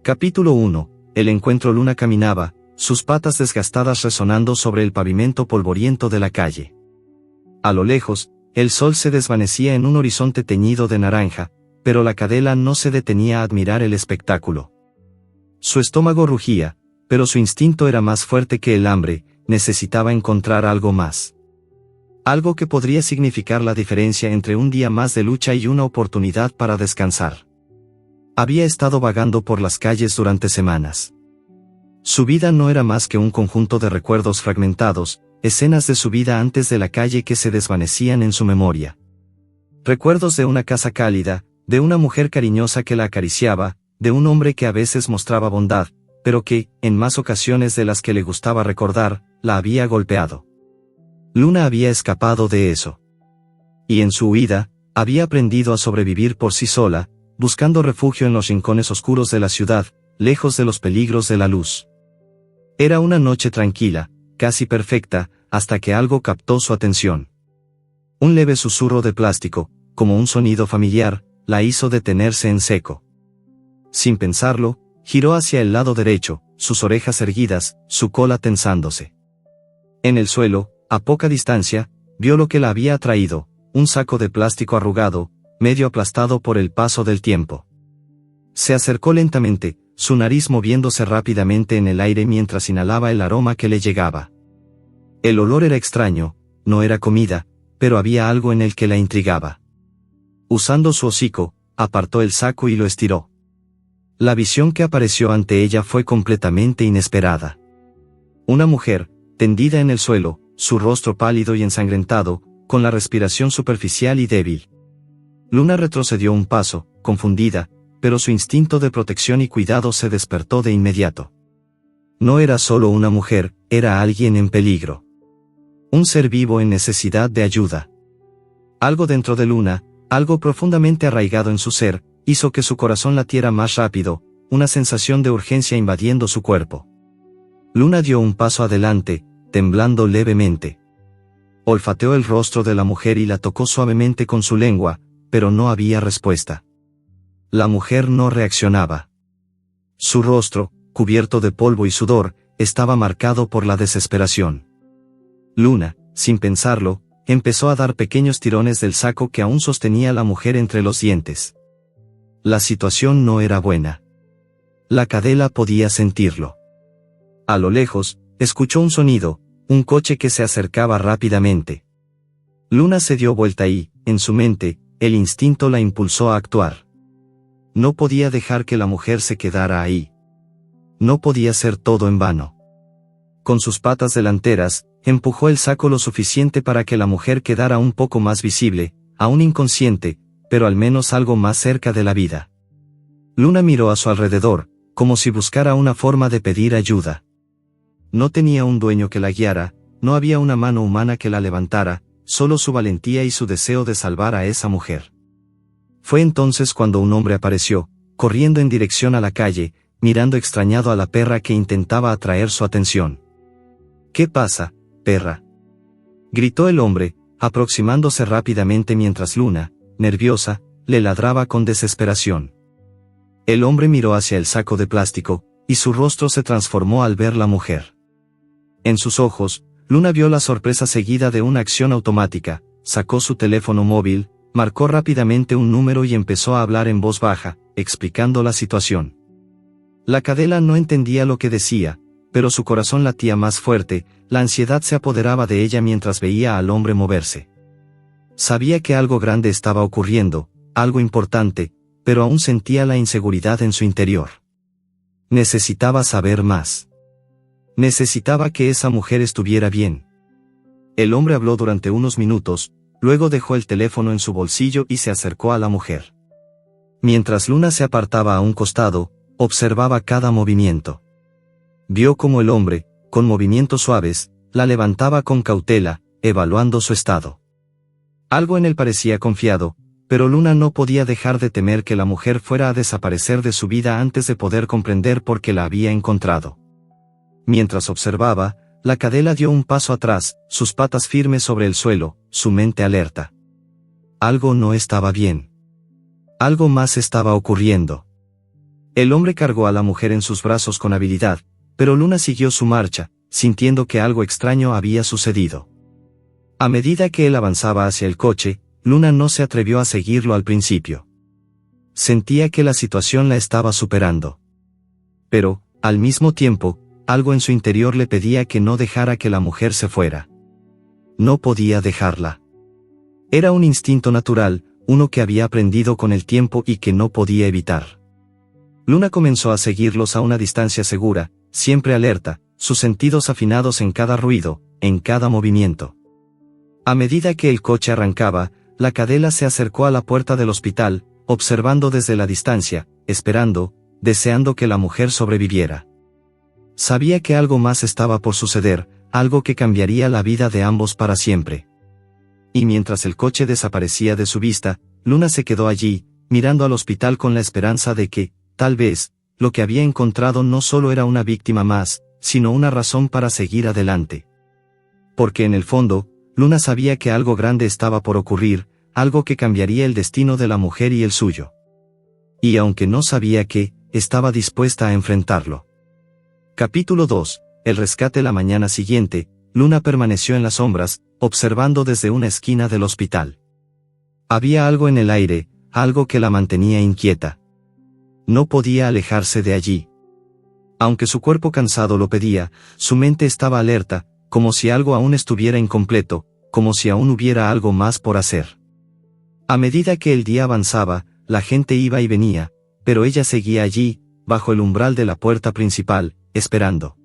Capítulo 1. El encuentro. Luna caminaba, sus patas desgastadas resonando sobre el pavimento polvoriento de la calle. A lo lejos, el sol se desvanecía en un horizonte teñido de naranja, pero la cadela no se detenía a admirar el espectáculo. Su estómago rugía, pero su instinto era más fuerte que el hambre, necesitaba encontrar algo más. Algo que podría significar la diferencia entre un día más de lucha y una oportunidad para descansar. Había estado vagando por las calles durante semanas. Su vida no era más que un conjunto de recuerdos fragmentados, escenas de su vida antes de la calle que se desvanecían en su memoria. Recuerdos de una casa cálida, de una mujer cariñosa que la acariciaba, de un hombre que a veces mostraba bondad, pero que, en más ocasiones de las que le gustaba recordar, la había golpeado. Luna había escapado de eso. Y en su huida, había aprendido a sobrevivir por sí sola, buscando refugio en los rincones oscuros de la ciudad, lejos de los peligros de la luz. Era una noche tranquila, casi perfecta, hasta que algo captó su atención. Un leve susurro de plástico, como un sonido familiar, la hizo detenerse en seco. Sin pensarlo, giró hacia el lado derecho, sus orejas erguidas, su cola tensándose. En el suelo, a poca distancia, vio lo que la había atraído, un saco de plástico arrugado, medio aplastado por el paso del tiempo. Se acercó lentamente, su nariz moviéndose rápidamente en el aire mientras inhalaba el aroma que le llegaba. El olor era extraño, no era comida, pero había algo en el que la intrigaba. Usando su hocico, apartó el saco y lo estiró. La visión que apareció ante ella fue completamente inesperada. Una mujer, tendida en el suelo, su rostro pálido y ensangrentado, con la respiración superficial y débil. Luna retrocedió un paso, confundida, pero su instinto de protección y cuidado se despertó de inmediato. No era solo una mujer, era alguien en peligro. Un ser vivo en necesidad de ayuda. Algo dentro de Luna, algo profundamente arraigado en su ser, hizo que su corazón latiera más rápido, una sensación de urgencia invadiendo su cuerpo. Luna dio un paso adelante, temblando levemente. Olfateó el rostro de la mujer y la tocó suavemente con su lengua, pero no había respuesta. La mujer no reaccionaba. Su rostro, cubierto de polvo y sudor, estaba marcado por la desesperación. Luna, sin pensarlo, empezó a dar pequeños tirones del saco que aún sostenía la mujer entre los dientes. La situación no era buena. La cadela podía sentirlo. A lo lejos, escuchó un sonido, un coche que se acercaba rápidamente. Luna se dio vuelta y, en su mente, el instinto la impulsó a actuar. No podía dejar que la mujer se quedara ahí. No podía ser todo en vano. Con sus patas delanteras, empujó el saco lo suficiente para que la mujer quedara un poco más visible, aún inconsciente, pero al menos algo más cerca de la vida. Luna miró a su alrededor, como si buscara una forma de pedir ayuda. No tenía un dueño que la guiara, no había una mano humana que la levantara, solo su valentía y su deseo de salvar a esa mujer. Fue entonces cuando un hombre apareció, corriendo en dirección a la calle, mirando extrañado a la perra que intentaba atraer su atención. «¿Qué pasa, perra?», gritó el hombre, aproximándose rápidamente mientras Luna, nerviosa, le ladraba con desesperación. El hombre miró hacia el saco de plástico, y su rostro se transformó al ver la mujer. En sus ojos, Luna vio la sorpresa seguida de una acción automática, sacó su teléfono móvil, marcó rápidamente un número y empezó a hablar en voz baja, explicando la situación. La cadela no entendía lo que decía, pero su corazón latía más fuerte, la ansiedad se apoderaba de ella mientras veía al hombre moverse. Sabía que algo grande estaba ocurriendo, algo importante, pero aún sentía la inseguridad en su interior. Necesitaba saber más. Necesitaba que esa mujer estuviera bien. El hombre habló durante unos minutos, luego dejó el teléfono en su bolsillo y se acercó a la mujer. Mientras Luna se apartaba a un costado, observaba cada movimiento. Vio cómo el hombre, con movimientos suaves, la levantaba con cautela, evaluando su estado. Algo en él parecía confiado, pero Luna no podía dejar de temer que la mujer fuera a desaparecer de su vida antes de poder comprender por qué la había encontrado. Mientras observaba, la cadela dio un paso atrás, sus patas firmes sobre el suelo, su mente alerta. Algo no estaba bien. Algo más estaba ocurriendo. El hombre cargó a la mujer en sus brazos con habilidad, pero Luna siguió su marcha, sintiendo que algo extraño había sucedido. A medida que él avanzaba hacia el coche, Luna no se atrevió a seguirlo al principio. Sentía que la situación la estaba superando. Pero, al mismo tiempo, algo en su interior le pedía que no dejara que la mujer se fuera. No podía dejarla. Era un instinto natural, uno que había aprendido con el tiempo y que no podía evitar. Luna comenzó a seguirlos a una distancia segura, siempre alerta, sus sentidos afinados en cada ruido, en cada movimiento. A medida que el coche arrancaba, la cadela se acercó a la puerta del hospital, observando desde la distancia, esperando, deseando que la mujer sobreviviera. Sabía que algo más estaba por suceder, algo que cambiaría la vida de ambos para siempre. Y mientras el coche desaparecía de su vista, Luna se quedó allí, mirando al hospital con la esperanza de que, tal vez, lo que había encontrado no solo era una víctima más, sino una razón para seguir adelante. Porque en el fondo, Luna sabía que algo grande estaba por ocurrir, algo que cambiaría el destino de la mujer y el suyo. Y aunque no sabía qué, estaba dispuesta a enfrentarlo. Capítulo 2. El rescate. La mañana siguiente, Luna permaneció en las sombras, observando desde una esquina del hospital. Había algo en el aire, algo que la mantenía inquieta. No podía alejarse de allí. Aunque su cuerpo cansado lo pedía, su mente estaba alerta, como si algo aún estuviera incompleto, como si aún hubiera algo más por hacer. A medida que el día avanzaba, la gente iba y venía, pero ella seguía allí, bajo el umbral de la puerta principal, esperando.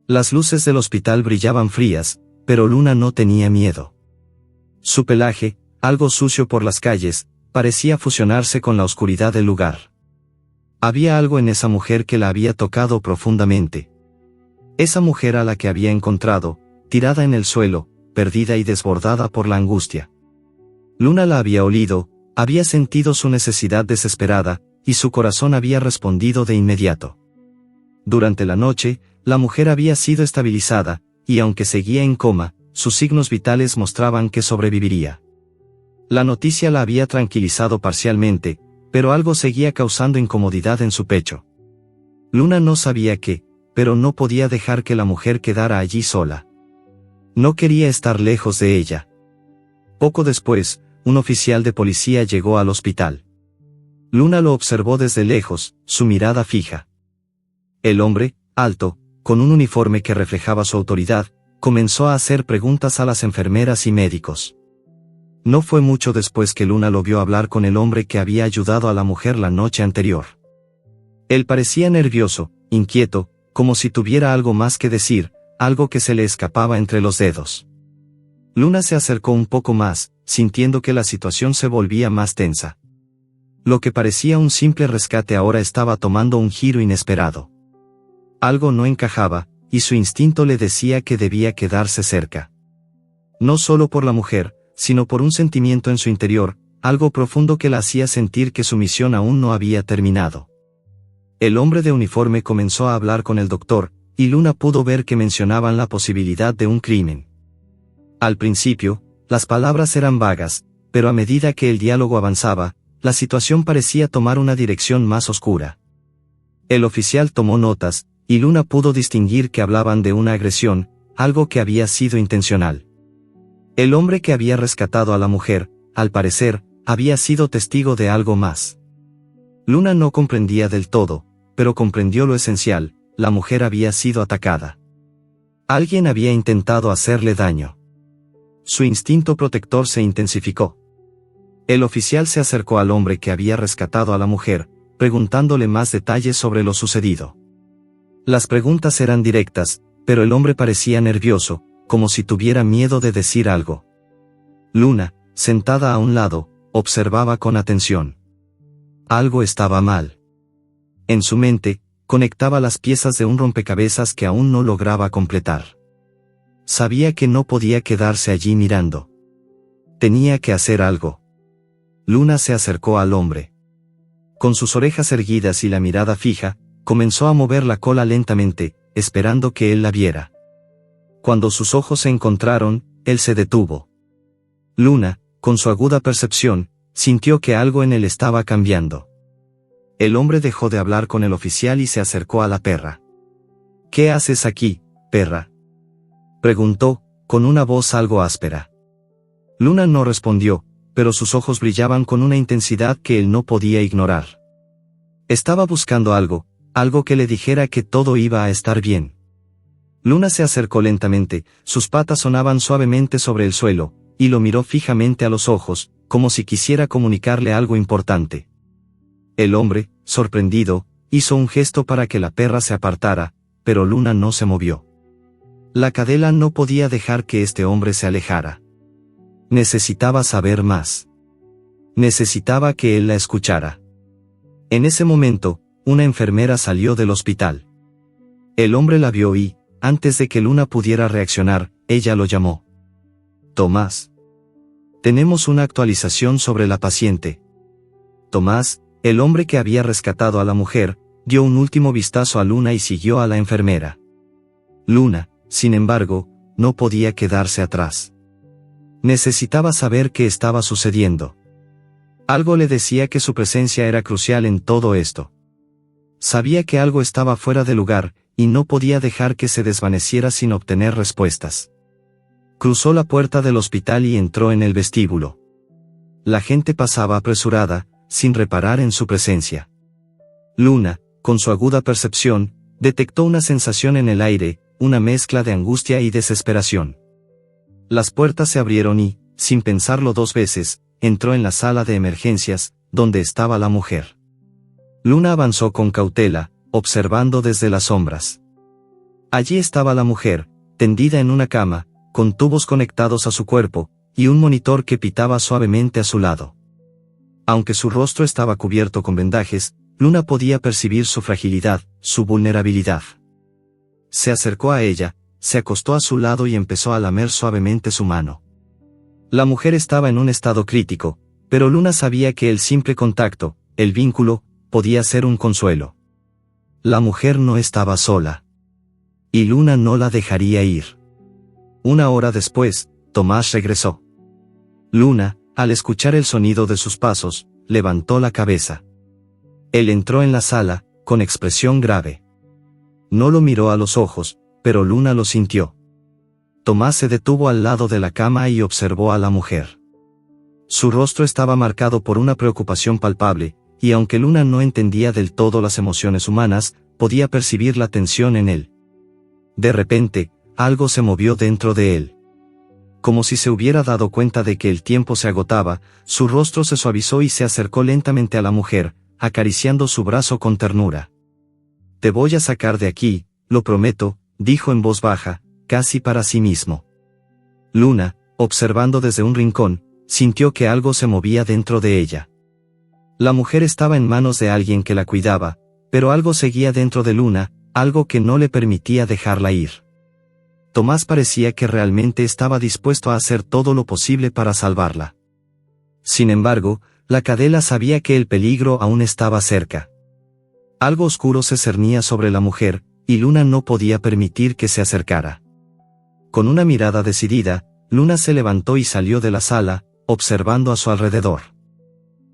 Las luces del hospital brillaban frías, pero Luna no tenía miedo. Su pelaje, algo sucio por las calles, parecía fusionarse con la oscuridad del lugar. Había algo en esa mujer que la había tocado profundamente. Esa mujer a la que había encontrado, tirada en el suelo, perdida y desbordada por la angustia. Luna la había olido, había sentido su necesidad desesperada, y su corazón había respondido de inmediato. Durante la noche, la mujer había sido estabilizada, y aunque seguía en coma, sus signos vitales mostraban que sobreviviría. La noticia la había tranquilizado parcialmente, pero algo seguía causando incomodidad en su pecho. Luna no sabía qué, pero no podía dejar que la mujer quedara allí sola. No quería estar lejos de ella. Poco después, un oficial de policía llegó al hospital. Luna lo observó desde lejos, su mirada fija. El hombre, alto, con un uniforme que reflejaba su autoridad, comenzó a hacer preguntas a las enfermeras y médicos. No fue mucho después que Luna lo vio hablar con el hombre que había ayudado a la mujer la noche anterior. Él parecía nervioso, inquieto, como si tuviera algo más que decir, algo que se le escapaba entre los dedos. Luna se acercó un poco más, sintiendo que la situación se volvía más tensa. Lo que parecía un simple rescate ahora estaba tomando un giro inesperado. Algo no encajaba, y su instinto le decía que debía quedarse cerca. No solo por la mujer, sino por un sentimiento en su interior, algo profundo que la hacía sentir que su misión aún no había terminado. El hombre de uniforme comenzó a hablar con el doctor, y Luna pudo ver que mencionaban la posibilidad de un crimen. Al principio, las palabras eran vagas, pero a medida que el diálogo avanzaba, la situación parecía tomar una dirección más oscura. El oficial tomó notas, y Luna pudo distinguir que hablaban de una agresión, algo que había sido intencional. El hombre que había rescatado a la mujer, al parecer, había sido testigo de algo más. Luna no comprendía del todo, pero comprendió lo esencial: la mujer había sido atacada. Alguien había intentado hacerle daño. Su instinto protector se intensificó. El oficial se acercó al hombre que había rescatado a la mujer, preguntándole más detalles sobre lo sucedido. Las preguntas eran directas, pero el hombre parecía nervioso, como si tuviera miedo de decir algo. Luna, sentada a un lado, observaba con atención. Algo estaba mal. En su mente, conectaba las piezas de un rompecabezas que aún no lograba completar. Sabía que no podía quedarse allí mirando. Tenía que hacer algo. Luna se acercó al hombre. Con sus orejas erguidas y la mirada fija, comenzó a mover la cola lentamente, esperando que él la viera. Cuando sus ojos se encontraron, él se detuvo. Luna, con su aguda percepción, sintió que algo en él estaba cambiando. El hombre dejó de hablar con el oficial y se acercó a la perra. «¿Qué haces aquí, perra?», preguntó, con una voz algo áspera. Luna no respondió, pero sus ojos brillaban con una intensidad que él no podía ignorar. Estaba buscando algo que le dijera que todo iba a estar bien. Luna se acercó lentamente, sus patas sonaban suavemente sobre el suelo, y lo miró fijamente a los ojos, como si quisiera comunicarle algo importante. El hombre, sorprendido, hizo un gesto para que la perra se apartara, pero Luna no se movió. La cadela no podía dejar que este hombre se alejara. Necesitaba saber más. Necesitaba que él la escuchara. En ese momento, una enfermera salió del hospital. El hombre la vio y, antes de que Luna pudiera reaccionar, ella lo llamó. «Tomás. Tenemos una actualización sobre la paciente». Tomás, el hombre que había rescatado a la mujer, dio un último vistazo a Luna y siguió a la enfermera. Luna, sin embargo, no podía quedarse atrás. Necesitaba saber qué estaba sucediendo. Algo le decía que su presencia era crucial en todo esto. Sabía que algo estaba fuera de lugar, y no podía dejar que se desvaneciera sin obtener respuestas. Cruzó la puerta del hospital y entró en el vestíbulo. La gente pasaba apresurada, sin reparar en su presencia. Luna, con su aguda percepción, detectó una sensación en el aire, una mezcla de angustia y desesperación. Las puertas se abrieron y, sin pensarlo dos veces, entró en la sala de emergencias, donde estaba la mujer. Luna avanzó con cautela, observando desde las sombras. Allí estaba la mujer, tendida en una cama, con tubos conectados a su cuerpo, y un monitor que pitaba suavemente a su lado. Aunque su rostro estaba cubierto con vendajes, Luna podía percibir su fragilidad, su vulnerabilidad. Se acercó a ella, se acostó a su lado y empezó a lamer suavemente su mano. La mujer estaba en un estado crítico, pero Luna sabía que el simple contacto, el vínculo, podía ser un consuelo. La mujer no estaba sola. Y Luna no la dejaría ir. Una hora después, Tomás regresó. Luna, al escuchar el sonido de sus pasos, levantó la cabeza. Él entró en la sala, con expresión grave. No lo miró a los ojos, pero Luna lo sintió. Tomás se detuvo al lado de la cama y observó a la mujer. Su rostro estaba marcado por una preocupación palpable, y aunque Luna no entendía del todo las emociones humanas, podía percibir la tensión en él. De repente, algo se movió dentro de él. Como si se hubiera dado cuenta de que el tiempo se agotaba, su rostro se suavizó y se acercó lentamente a la mujer, acariciando su brazo con ternura. «Te voy a sacar de aquí, lo prometo», dijo en voz baja, casi para sí mismo. Luna, observando desde un rincón, sintió que algo se movía dentro de ella. La mujer estaba en manos de alguien que la cuidaba, pero algo seguía dentro de Luna, algo que no le permitía dejarla ir. Tomás parecía que realmente estaba dispuesto a hacer todo lo posible para salvarla. Sin embargo, la cadela sabía que el peligro aún estaba cerca. Algo oscuro se cernía sobre la mujer, y Luna no podía permitir que se acercara. Con una mirada decidida, Luna se levantó y salió de la sala, observando a su alrededor.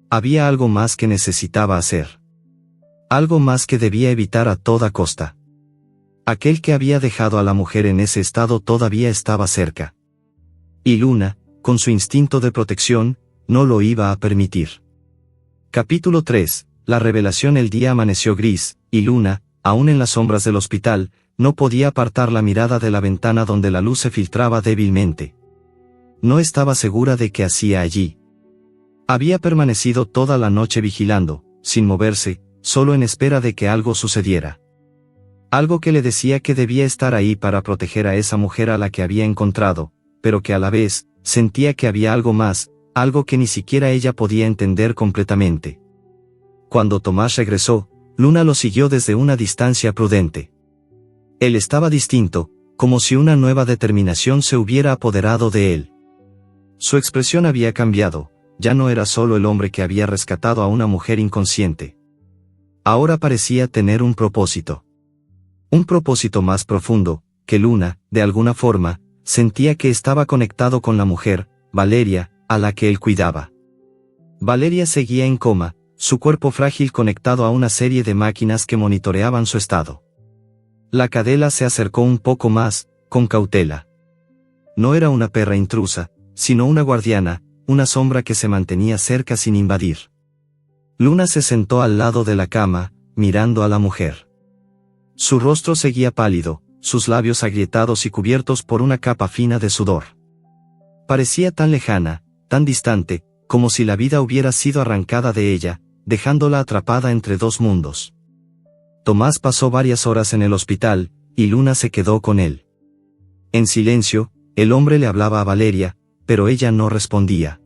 Había algo más que necesitaba hacer. Algo más que debía evitar a toda costa. Aquel que había dejado a la mujer en ese estado todavía estaba cerca. Y Luna, con su instinto de protección, no lo iba a permitir. Capítulo 3. La revelación. El día amaneció gris, y Luna, aún en las sombras del hospital, no podía apartar la mirada de la ventana donde la luz se filtraba débilmente. No estaba segura de qué hacía allí. Había permanecido toda la noche vigilando, sin moverse, solo en espera de que algo sucediera. Algo que le decía que debía estar ahí para proteger a esa mujer a la que había encontrado, pero que a la vez, sentía que había algo más, algo que ni siquiera ella podía entender completamente. Cuando Tomás regresó, Luna lo siguió desde una distancia prudente. Él estaba distinto, como si una nueva determinación se hubiera apoderado de él. Su expresión había cambiado, ya no era solo el hombre que había rescatado a una mujer inconsciente. Ahora parecía tener un propósito. Un propósito más profundo, que Luna, de alguna forma, sentía que estaba conectado con la mujer, Valeria, a la que él cuidaba. Valeria seguía en coma, su cuerpo frágil conectado a una serie de máquinas que monitoreaban su estado. La cadela se acercó un poco más, con cautela. No era una perra intrusa, sino una guardiana, una sombra que se mantenía cerca sin invadir. Luna se sentó al lado de la cama, mirando a la mujer. Su rostro seguía pálido, sus labios agrietados y cubiertos por una capa fina de sudor. Parecía tan lejana, tan distante, como si la vida hubiera sido arrancada de ella, dejándola atrapada entre dos mundos. Tomás pasó varias horas en el hospital, y Luna se quedó con él. En silencio, el hombre le hablaba a Valeria, pero ella no respondía.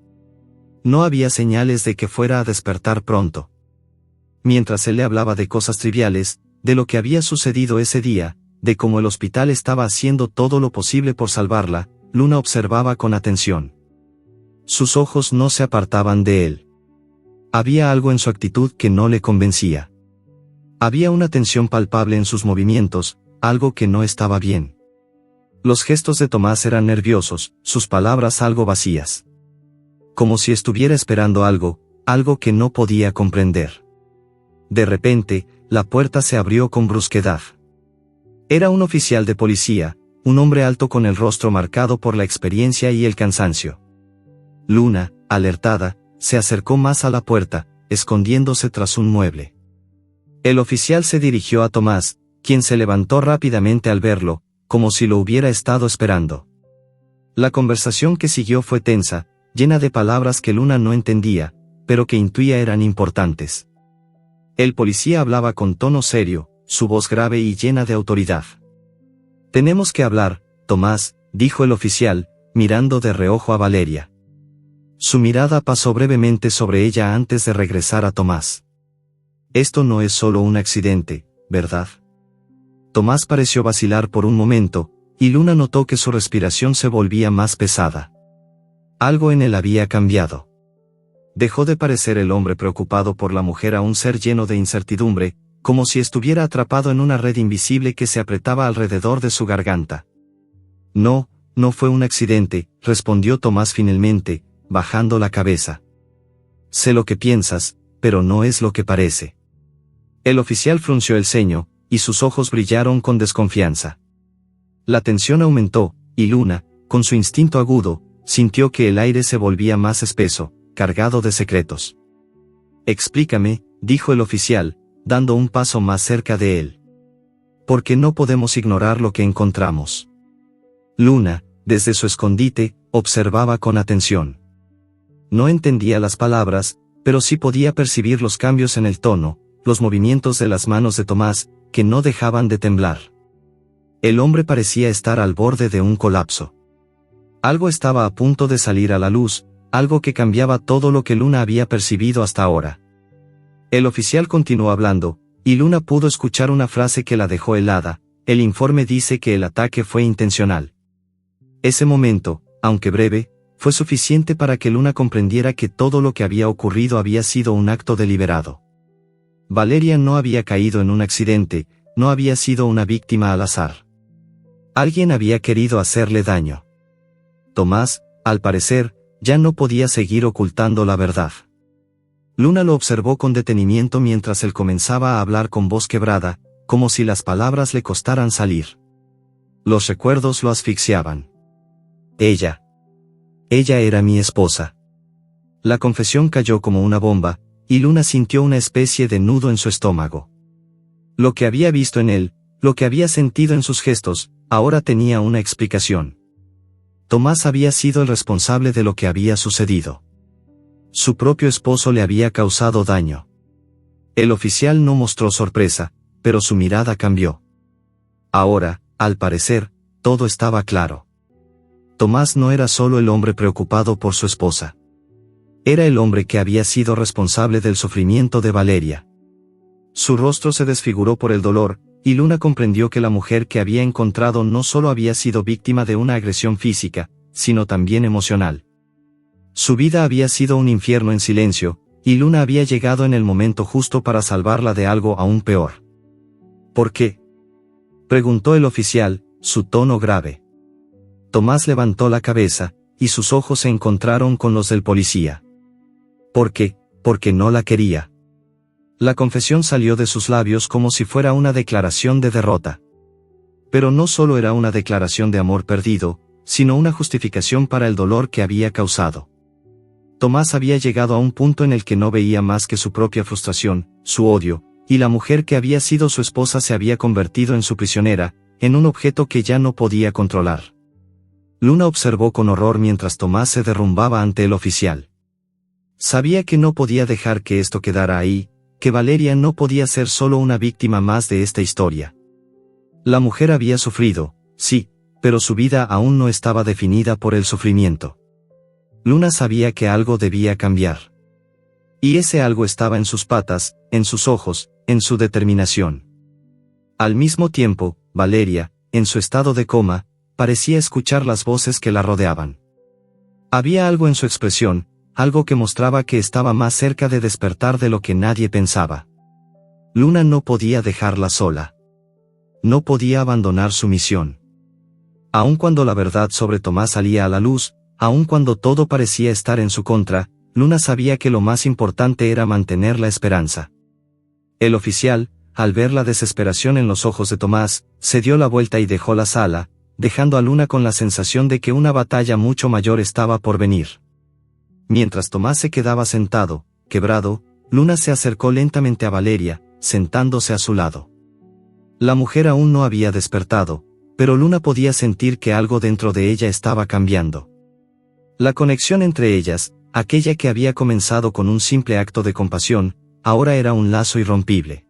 No había señales de que fuera a despertar pronto. Mientras él le hablaba de cosas triviales, de lo que había sucedido ese día, de cómo el hospital estaba haciendo todo lo posible por salvarla, Luna observaba con atención. Sus ojos no se apartaban de él. Había algo en su actitud que no le convencía. Había una tensión palpable en sus movimientos, algo que no estaba bien. Los gestos de Tomás eran nerviosos, sus palabras algo vacías. Como si estuviera esperando algo, algo que no podía comprender. De repente, la puerta se abrió con brusquedad. Era un oficial de policía, un hombre alto con el rostro marcado por la experiencia y el cansancio. Luna, alertada, se acercó más a la puerta, escondiéndose tras un mueble. El oficial se dirigió a Tomás, quien se levantó rápidamente al verlo, como si lo hubiera estado esperando. La conversación que siguió fue tensa, llena de palabras que Luna no entendía, pero que intuía eran importantes. El policía hablaba con tono serio, su voz grave y llena de autoridad. «Tenemos que hablar, Tomás», dijo el oficial, mirando de reojo a Valeria. Su mirada pasó brevemente sobre ella antes de regresar a Tomás. «Esto no es solo un accidente, ¿verdad?». Tomás pareció vacilar por un momento, y Luna notó que su respiración se volvía más pesada. Algo en él había cambiado. Dejó de parecer el hombre preocupado por la mujer a un ser lleno de incertidumbre, como si estuviera atrapado en una red invisible que se apretaba alrededor de su garganta. «No, no fue un accidente», respondió Tomás finalmente, bajando la cabeza. «Sé lo que piensas, pero no es lo que parece». El oficial frunció el ceño, y sus ojos brillaron con desconfianza. La tensión aumentó, y Luna, con su instinto agudo, sintió que el aire se volvía más espeso, cargado de secretos. «Explícame», dijo el oficial, dando un paso más cerca de él. «Porque no podemos ignorar lo que encontramos». Luna, desde su escondite, observaba con atención. No entendía las palabras, pero sí podía percibir los cambios en el tono, los movimientos de las manos de Tomás, que no dejaban de temblar. El hombre parecía estar al borde de un colapso. Algo estaba a punto de salir a la luz, algo que cambiaba todo lo que Luna había percibido hasta ahora. El oficial continuó hablando, y Luna pudo escuchar una frase que la dejó helada: «El informe dice que el ataque fue intencional». Ese momento, aunque breve, fue suficiente para que Luna comprendiera que todo lo que había ocurrido había sido un acto deliberado. Valeria no había caído en un accidente, no había sido una víctima al azar. Alguien había querido hacerle daño. Tomás, al parecer, ya no podía seguir ocultando la verdad. Luna lo observó con detenimiento mientras él comenzaba a hablar con voz quebrada, como si las palabras le costaran salir. Los recuerdos lo asfixiaban. Ella era mi esposa. La confesión cayó como una bomba, y Luna sintió una especie de nudo en su estómago. Lo que había visto en él, lo que había sentido en sus gestos, ahora tenía una explicación. Tomás había sido el responsable de lo que había sucedido. Su propio esposo le había causado daño. El oficial no mostró sorpresa, pero su mirada cambió. Ahora, al parecer, todo estaba claro. Tomás no era solo el hombre preocupado por su esposa. Era el hombre que había sido responsable del sufrimiento de Valeria. Su rostro se desfiguró por el dolor, y Luna comprendió que la mujer que había encontrado no solo había sido víctima de una agresión física, sino también emocional. Su vida había sido un infierno en silencio, y Luna había llegado en el momento justo para salvarla de algo aún peor. ¿Por qué?, preguntó el oficial, su tono grave. Tomás levantó la cabeza, y sus ojos se encontraron con los del policía. «¿Por qué?», «Porque no la quería». La confesión salió de sus labios como si fuera una declaración de derrota. Pero no solo era una declaración de amor perdido, sino una justificación para el dolor que había causado. Tomás había llegado a un punto en el que no veía más que su propia frustración, su odio, y la mujer que había sido su esposa se había convertido en su prisionera, en un objeto que ya no podía controlar. Luna observó con horror mientras Tomás se derrumbaba ante el oficial. Sabía que no podía dejar que esto quedara ahí, que Valeria no podía ser solo una víctima más de esta historia. La mujer había sufrido, sí, pero su vida aún no estaba definida por el sufrimiento. Luna sabía que algo debía cambiar. Y ese algo estaba en sus patas, en sus ojos, en su determinación. Al mismo tiempo, Valeria, en su estado de coma, parecía escuchar las voces que la rodeaban. Había algo en su expresión, algo que mostraba que estaba más cerca de despertar de lo que nadie pensaba. Luna no podía dejarla sola. No podía abandonar su misión. Aun cuando la verdad sobre Tomás salía a la luz, aun cuando todo parecía estar en su contra, Luna sabía que lo más importante era mantener la esperanza. El oficial, al ver la desesperación en los ojos de Tomás, se dio la vuelta y dejó la sala, dejando a Luna con la sensación de que una batalla mucho mayor estaba por venir. Mientras Tomás se quedaba sentado, quebrado, Luna se acercó lentamente a Valeria, sentándose a su lado. La mujer aún no había despertado, pero Luna podía sentir que algo dentro de ella estaba cambiando. La conexión entre ellas, aquella que había comenzado con un simple acto de compasión, ahora era un lazo irrompible.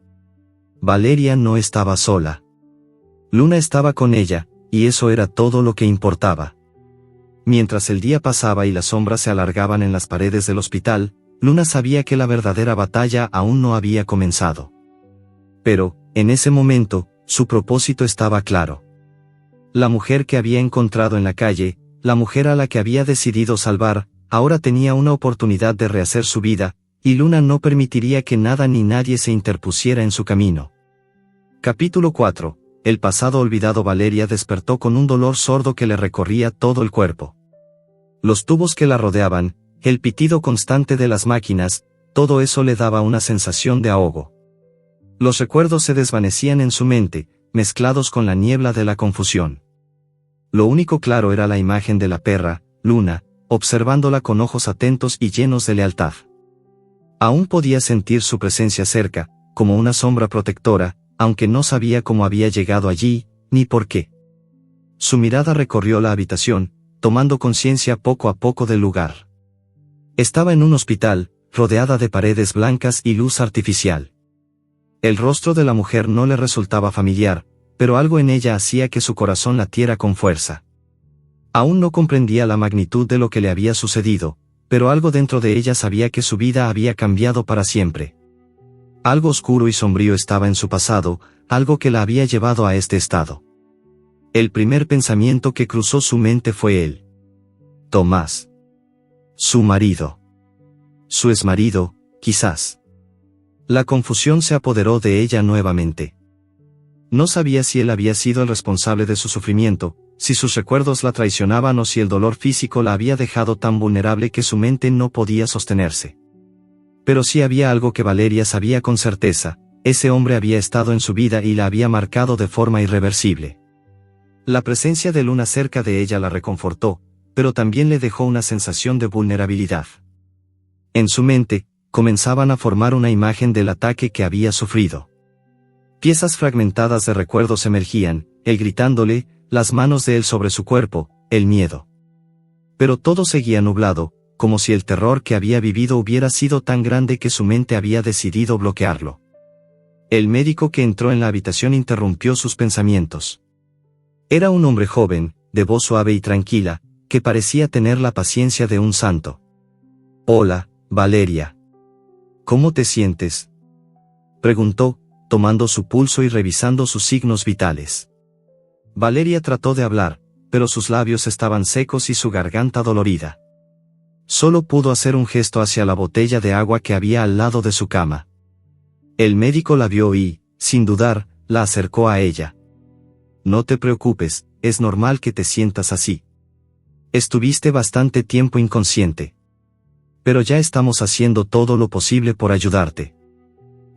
Valeria no estaba sola. Luna estaba con ella, y eso era todo lo que importaba. Mientras el día pasaba y las sombras se alargaban en las paredes del hospital, Luna sabía que la verdadera batalla aún no había comenzado. Pero, en ese momento, su propósito estaba claro. La mujer que había encontrado en la calle, la mujer a la que había decidido salvar, ahora tenía una oportunidad de rehacer su vida, y Luna no permitiría que nada ni nadie se interpusiera en su camino. Capítulo 4. El pasado olvidado. Valeria despertó con un dolor sordo que le recorría todo el cuerpo. Los tubos que la rodeaban, el pitido constante de las máquinas, todo eso le daba una sensación de ahogo. Los recuerdos se desvanecían en su mente, mezclados con la niebla de la confusión. Lo único claro era la imagen de la perra, Luna, observándola con ojos atentos y llenos de lealtad. Aún podía sentir su presencia cerca, como una sombra protectora, aunque no sabía cómo había llegado allí, ni por qué. Su mirada recorrió la habitación, tomando conciencia poco a poco del lugar. Estaba en un hospital, rodeada de paredes blancas y luz artificial. El rostro de la mujer no le resultaba familiar, pero algo en ella hacía que su corazón latiera con fuerza. Aún no comprendía la magnitud de lo que le había sucedido, pero algo dentro de ella sabía que su vida había cambiado para siempre. Algo oscuro y sombrío estaba en su pasado, algo que la había llevado a este estado. El primer pensamiento que cruzó su mente fue él. Tomás. Su marido. Su exmarido, quizás. La confusión se apoderó de ella nuevamente. No sabía si él había sido el responsable de su sufrimiento, si sus recuerdos la traicionaban o si el dolor físico la había dejado tan vulnerable que su mente no podía sostenerse. Pero sí había algo que Valeria sabía con certeza: ese hombre había estado en su vida y la había marcado de forma irreversible. La presencia de Luna cerca de ella la reconfortó, pero también le dejó una sensación de vulnerabilidad. En su mente, comenzaban a formar una imagen del ataque que había sufrido. Piezas fragmentadas de recuerdos emergían, él gritándole, las manos de él sobre su cuerpo, el miedo. Pero todo seguía nublado, como si el terror que había vivido hubiera sido tan grande que su mente había decidido bloquearlo. El médico que entró en la habitación interrumpió sus pensamientos. Era un hombre joven, de voz suave y tranquila, que parecía tener la paciencia de un santo. «Hola, Valeria. ¿Cómo te sientes?», preguntó, tomando su pulso y revisando sus signos vitales. Valeria trató de hablar, pero sus labios estaban secos y su garganta dolorida. Solo pudo hacer un gesto hacia la botella de agua que había al lado de su cama. El médico la vio y, sin dudar, la acercó a ella. «No te preocupes, es normal que te sientas así. Estuviste bastante tiempo inconsciente. Pero ya estamos haciendo todo lo posible por ayudarte».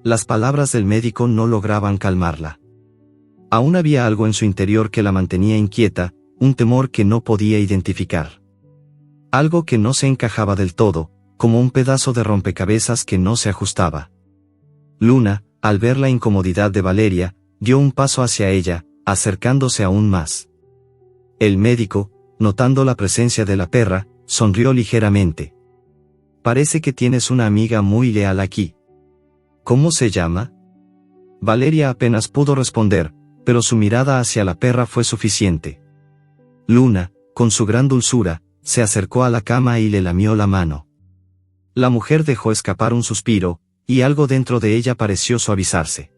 Las palabras del médico no lograban calmarla. Aún había algo en su interior que la mantenía inquieta, un temor que no podía identificar. Algo que no se encajaba del todo, como un pedazo de rompecabezas que no se ajustaba. Luna, al ver la incomodidad de Valeria, dio un paso hacia ella, acercándose aún más. El médico, notando la presencia de la perra, sonrió ligeramente. Parece que tienes una amiga muy leal aquí. ¿Cómo se llama? Valeria apenas pudo responder, pero su mirada hacia la perra fue suficiente. Luna, con su gran dulzura, se acercó a la cama y le lamió la mano. La mujer dejó escapar un suspiro, y algo dentro de ella pareció suavizarse.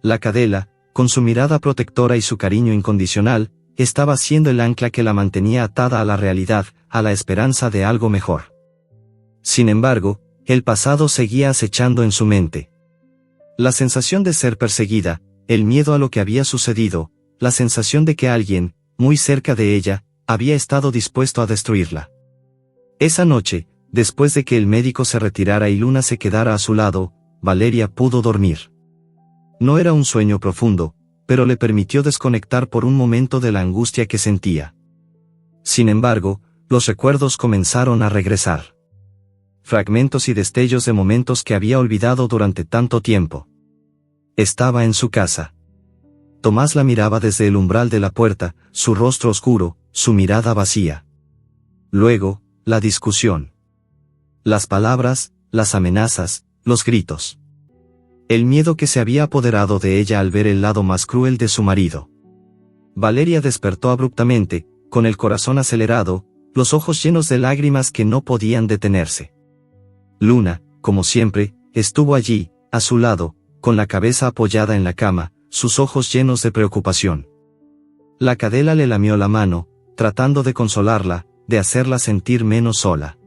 La cadela, con su mirada protectora y su cariño incondicional, estaba siendo el ancla que la mantenía atada a la realidad, a la esperanza de algo mejor. Sin embargo, el pasado seguía acechando en su mente. La sensación de ser perseguida, el miedo a lo que había sucedido, la sensación de que alguien, muy cerca de ella, había estado dispuesto a destruirla. Esa noche, después de que el médico se retirara y Luna se quedara a su lado, Valeria pudo dormir. No era un sueño profundo, pero le permitió desconectar por un momento de la angustia que sentía. Sin embargo, los recuerdos comenzaron a regresar. Fragmentos y destellos de momentos que había olvidado durante tanto tiempo. Estaba en su casa. Tomás la miraba desde el umbral de la puerta, su rostro oscuro, su mirada vacía. Luego, la discusión. Las palabras, las amenazas, los gritos. El miedo que se había apoderado de ella al ver el lado más cruel de su marido. Valeria despertó abruptamente, con el corazón acelerado, los ojos llenos de lágrimas que no podían detenerse. Luna, como siempre, estuvo allí, a su lado, con la cabeza apoyada en la cama, sus ojos llenos de preocupación. La cadela le lamió la mano, tratando de consolarla, de hacerla sentir menos sola.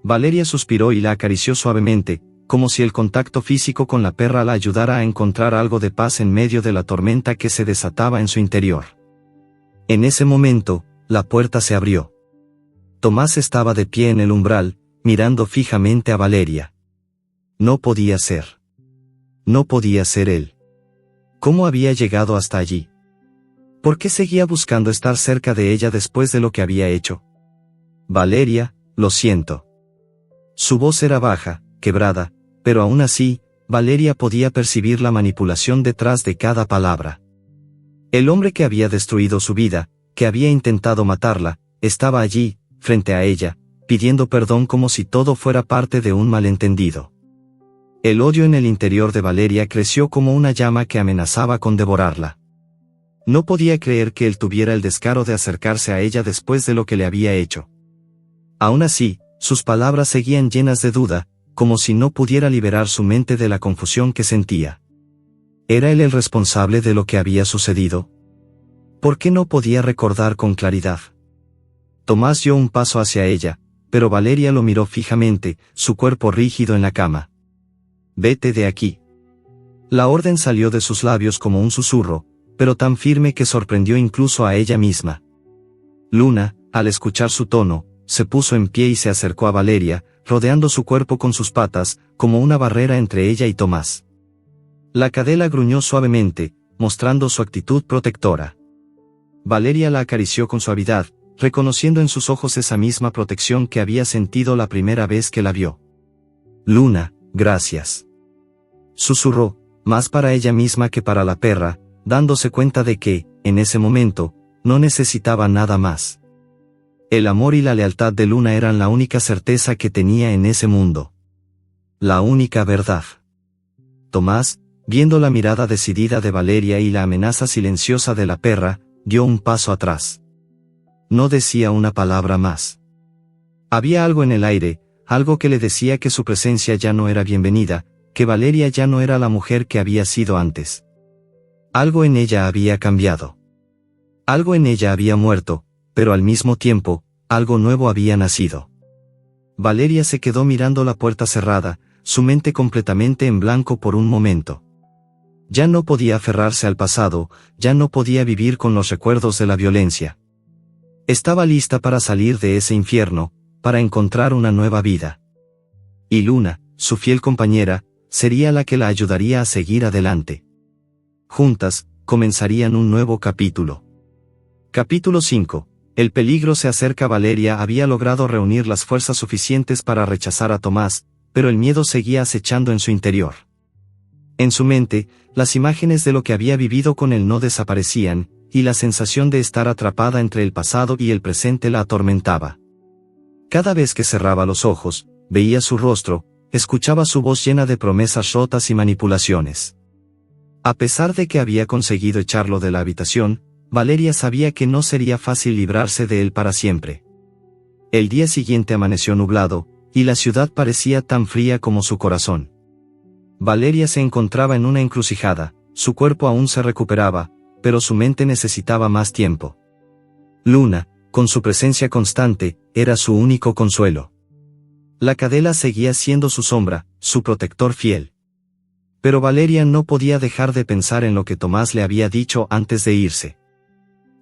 Valeria suspiró y la acarició suavemente, como si el contacto físico con la perra la ayudara a encontrar algo de paz en medio de la tormenta que se desataba en su interior. En ese momento, la puerta se abrió. Tomás estaba de pie en el umbral, mirando fijamente a Valeria. No podía ser. No podía ser él. ¿Cómo había llegado hasta allí? ¿Por qué seguía buscando estar cerca de ella después de lo que había hecho? Valeria, lo siento. Su voz era baja, quebrada, pero aún así, Valeria podía percibir la manipulación detrás de cada palabra. El hombre que había destruido su vida, que había intentado matarla, estaba allí, frente a ella, pidiendo perdón como si todo fuera parte de un malentendido. El odio en el interior de Valeria creció como una llama que amenazaba con devorarla. No podía creer que él tuviera el descaro de acercarse a ella después de lo que le había hecho. Aún así, sus palabras seguían llenas de duda, como si no pudiera liberar su mente de la confusión que sentía. ¿Era él el responsable de lo que había sucedido? ¿Por qué no podía recordar con claridad? Tomás dio un paso hacia ella, pero Valeria lo miró fijamente, su cuerpo rígido en la cama. «Vete de aquí». La orden salió de sus labios como un susurro, pero tan firme que sorprendió incluso a ella misma. Luna, al escuchar su tono, se puso en pie y se acercó a Valeria, rodeando su cuerpo con sus patas, como una barrera entre ella y Tomás. La cadela gruñó suavemente, mostrando su actitud protectora. Valeria la acarició con suavidad, reconociendo en sus ojos esa misma protección que había sentido la primera vez que la vio. «Luna, gracias», susurró, más para ella misma que para la perra, dándose cuenta de que, en ese momento, no necesitaba nada más. El amor y la lealtad de Luna eran la única certeza que tenía en ese mundo. La única verdad. Tomás, viendo la mirada decidida de Valeria y la amenaza silenciosa de la perra, dio un paso atrás. No decía una palabra más. Había algo en el aire, algo que le decía que su presencia ya no era bienvenida, que Valeria ya no era la mujer que había sido antes. Algo en ella había cambiado. Algo en ella había muerto, pero al mismo tiempo, algo nuevo había nacido. Valeria se quedó mirando la puerta cerrada, su mente completamente en blanco por un momento. Ya no podía aferrarse al pasado, ya no podía vivir con los recuerdos de la violencia. Estaba lista para salir de ese infierno, para encontrar una nueva vida. Y Luna, su fiel compañera, sería la que la ayudaría a seguir adelante. Juntas, comenzarían un nuevo capítulo. Capítulo 5. El peligro se acerca. Valeria había logrado reunir las fuerzas suficientes para rechazar a Tomás, pero el miedo seguía acechando en su interior. En su mente, las imágenes de lo que había vivido con él no desaparecían, y la sensación de estar atrapada entre el pasado y el presente la atormentaba. Cada vez que cerraba los ojos, veía su rostro, escuchaba su voz llena de promesas rotas y manipulaciones. A pesar de que había conseguido echarlo de la habitación, Valeria sabía que no sería fácil librarse de él para siempre. El día siguiente amaneció nublado, y la ciudad parecía tan fría como su corazón. Valeria se encontraba en una encrucijada, su cuerpo aún se recuperaba, pero su mente necesitaba más tiempo. Luna, con su presencia constante, era su único consuelo. La cadela seguía siendo su sombra, su protector fiel. Pero Valeria no podía dejar de pensar en lo que Tomás le había dicho antes de irse.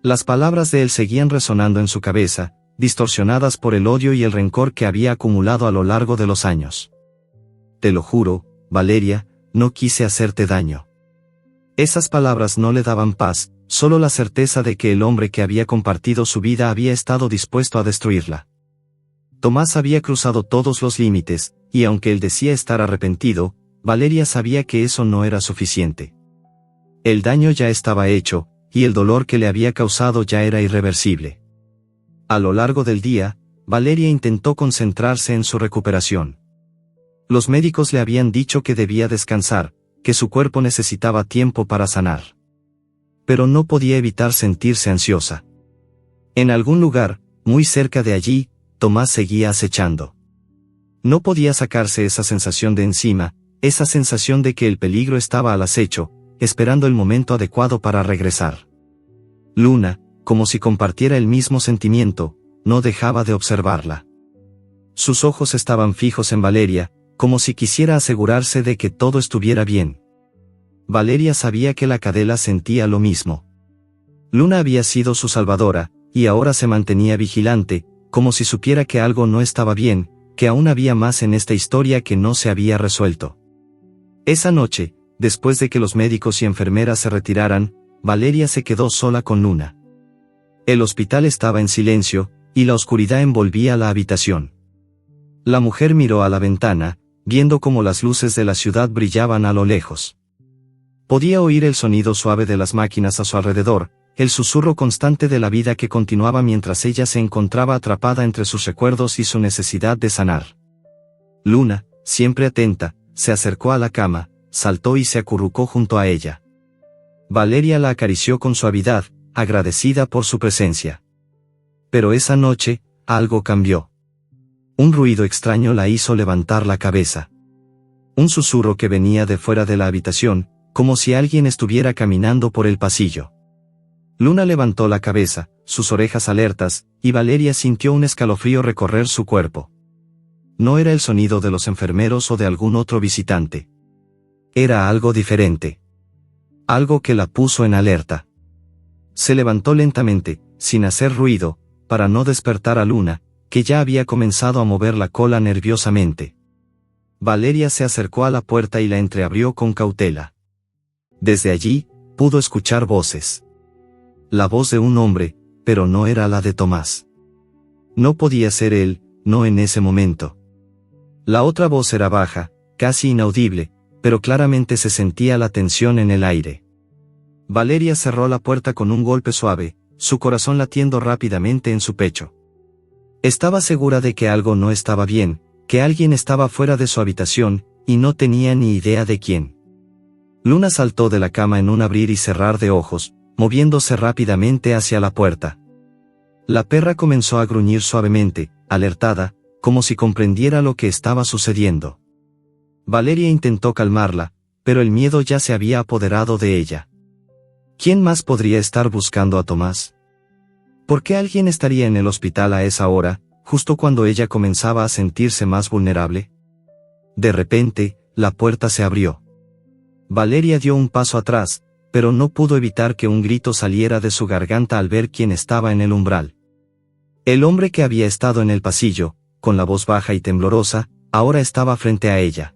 Las palabras de él seguían resonando en su cabeza, distorsionadas por el odio y el rencor que había acumulado a lo largo de los años. Te lo juro, Valeria, no quise hacerte daño. Esas palabras no le daban paz, solo la certeza de que el hombre que había compartido su vida había estado dispuesto a destruirla. Tomás había cruzado todos los límites, y aunque él decía estar arrepentido, Valeria sabía que eso no era suficiente. El daño ya estaba hecho, y el dolor que le había causado ya era irreversible. A lo largo del día, Valeria intentó concentrarse en su recuperación. Los médicos le habían dicho que debía descansar, que su cuerpo necesitaba tiempo para sanar. Pero no podía evitar sentirse ansiosa. En algún lugar, muy cerca de allí, Tomás seguía acechando. No podía sacarse esa sensación de encima, esa sensación de que el peligro estaba al acecho, esperando el momento adecuado para regresar. Luna, como si compartiera el mismo sentimiento, no dejaba de observarla. Sus ojos estaban fijos en Valeria, como si quisiera asegurarse de que todo estuviera bien. Valeria sabía que la cadela sentía lo mismo. Luna había sido su salvadora, y ahora se mantenía vigilante, como si supiera que algo no estaba bien, que aún había más en esta historia que no se había resuelto. Esa noche, después de que los médicos y enfermeras se retiraran, Valeria se quedó sola con Luna. El hospital estaba en silencio, y la oscuridad envolvía la habitación. La mujer miró a la ventana, viendo cómo las luces de la ciudad brillaban a lo lejos. Podía oír el sonido suave de las máquinas a su alrededor, el susurro constante de la vida que continuaba mientras ella se encontraba atrapada entre sus recuerdos y su necesidad de sanar. Luna, siempre atenta, se acercó a la cama, saltó y se acurrucó junto a ella. Valeria la acarició con suavidad, agradecida por su presencia. Pero esa noche, algo cambió. Un ruido extraño la hizo levantar la cabeza. Un susurro que venía de fuera de la habitación, como si alguien estuviera caminando por el pasillo. Luna levantó la cabeza, sus orejas alertas, y Valeria sintió un escalofrío recorrer su cuerpo. No era el sonido de los enfermeros o de algún otro visitante. Era algo diferente. Algo que la puso en alerta. Se levantó lentamente, sin hacer ruido, para no despertar a Luna, que ya había comenzado a mover la cola nerviosamente. Valeria se acercó a la puerta y la entreabrió con cautela. Desde allí, pudo escuchar voces. La voz de un hombre, pero no era la de Tomás. No podía ser él, no en ese momento. La otra voz era baja, casi inaudible, pero claramente se sentía la tensión en el aire. Valeria cerró la puerta con un golpe suave, su corazón latiendo rápidamente en su pecho. Estaba segura de que algo no estaba bien, que alguien estaba fuera de su habitación, y no tenía ni idea de quién. Luna saltó de la cama en un abrir y cerrar de ojos, moviéndose rápidamente hacia la puerta. La perra comenzó a gruñir suavemente, alertada, como si comprendiera lo que estaba sucediendo. Valeria intentó calmarla, pero el miedo ya se había apoderado de ella. ¿Quién más podría estar buscando a Tomás? ¿Por qué alguien estaría en el hospital a esa hora, justo cuando ella comenzaba a sentirse más vulnerable? De repente, la puerta se abrió. Valeria dio un paso atrás, pero no pudo evitar que un grito saliera de su garganta al ver quién estaba en el umbral. El hombre que había estado en el pasillo, con la voz baja y temblorosa, ahora estaba frente a ella.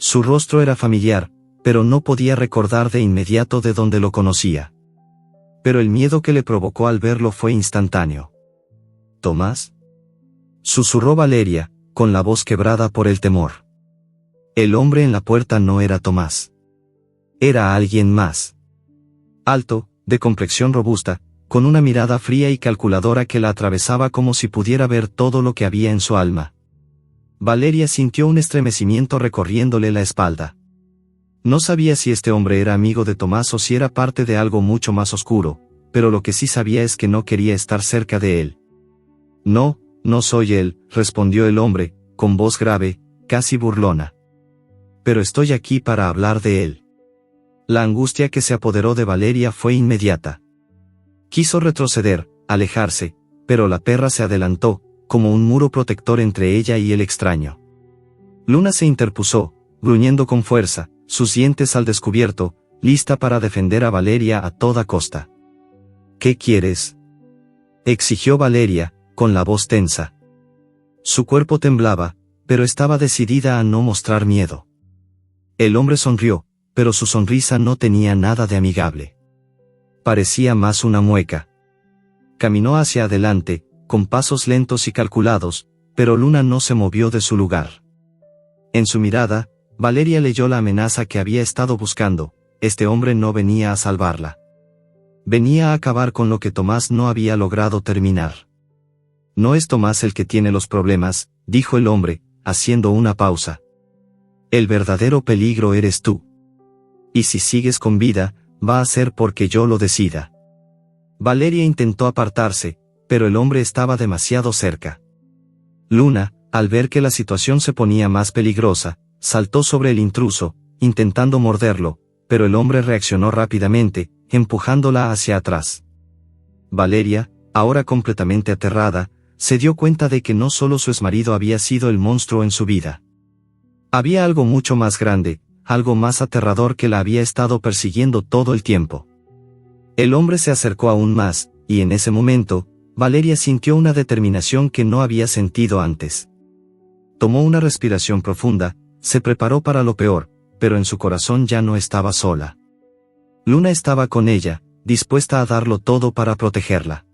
Su rostro era familiar, pero no podía recordar de inmediato de dónde lo conocía. Pero el miedo que le provocó al verlo fue instantáneo. «¿Tomás?», susurró Valeria, con la voz quebrada por el temor. El hombre en la puerta no era Tomás. Era alguien más. Alto, de complexión robusta, con una mirada fría y calculadora que la atravesaba como si pudiera ver todo lo que había en su alma. Valeria sintió un estremecimiento recorriéndole la espalda. No sabía si este hombre era amigo de Tomás o si era parte de algo mucho más oscuro, pero lo que sí sabía es que no quería estar cerca de él. «No, no soy él», respondió el hombre, con voz grave, casi burlona. «Pero estoy aquí para hablar de él». La angustia que se apoderó de Valeria fue inmediata. Quiso retroceder, alejarse, pero la perra se adelantó, como un muro protector entre ella y el extraño. Luna se interpuso, gruñendo con fuerza, sus dientes al descubierto, lista para defender a Valeria a toda costa. «¿Qué quieres?», exigió Valeria, con la voz tensa. Su cuerpo temblaba, pero estaba decidida a no mostrar miedo. El hombre sonrió, pero su sonrisa no tenía nada de amigable. Parecía más una mueca. Caminó hacia adelante, con pasos lentos y calculados, pero Luna no se movió de su lugar. En su mirada, Valeria leyó la amenaza que había estado buscando. Este hombre no venía a salvarla. Venía a acabar con lo que Tomás no había logrado terminar. «No es Tomás el que tiene los problemas», dijo el hombre, haciendo una pausa. «El verdadero peligro eres tú. Y si sigues con vida, va a ser porque yo lo decida». Valeria intentó apartarse, pero el hombre estaba demasiado cerca. Luna, al ver que la situación se ponía más peligrosa, saltó sobre el intruso, intentando morderlo, pero el hombre reaccionó rápidamente, empujándola hacia atrás. Valeria, ahora completamente aterrada, se dio cuenta de que no solo su exmarido había sido el monstruo en su vida. Había algo mucho más grande, algo más aterrador que la había estado persiguiendo todo el tiempo. El hombre se acercó aún más, y en ese momento, Valeria sintió una determinación que no había sentido antes. Tomó una respiración profunda, se preparó para lo peor, pero en su corazón ya no estaba sola. Luna estaba con ella, dispuesta a darlo todo para protegerla.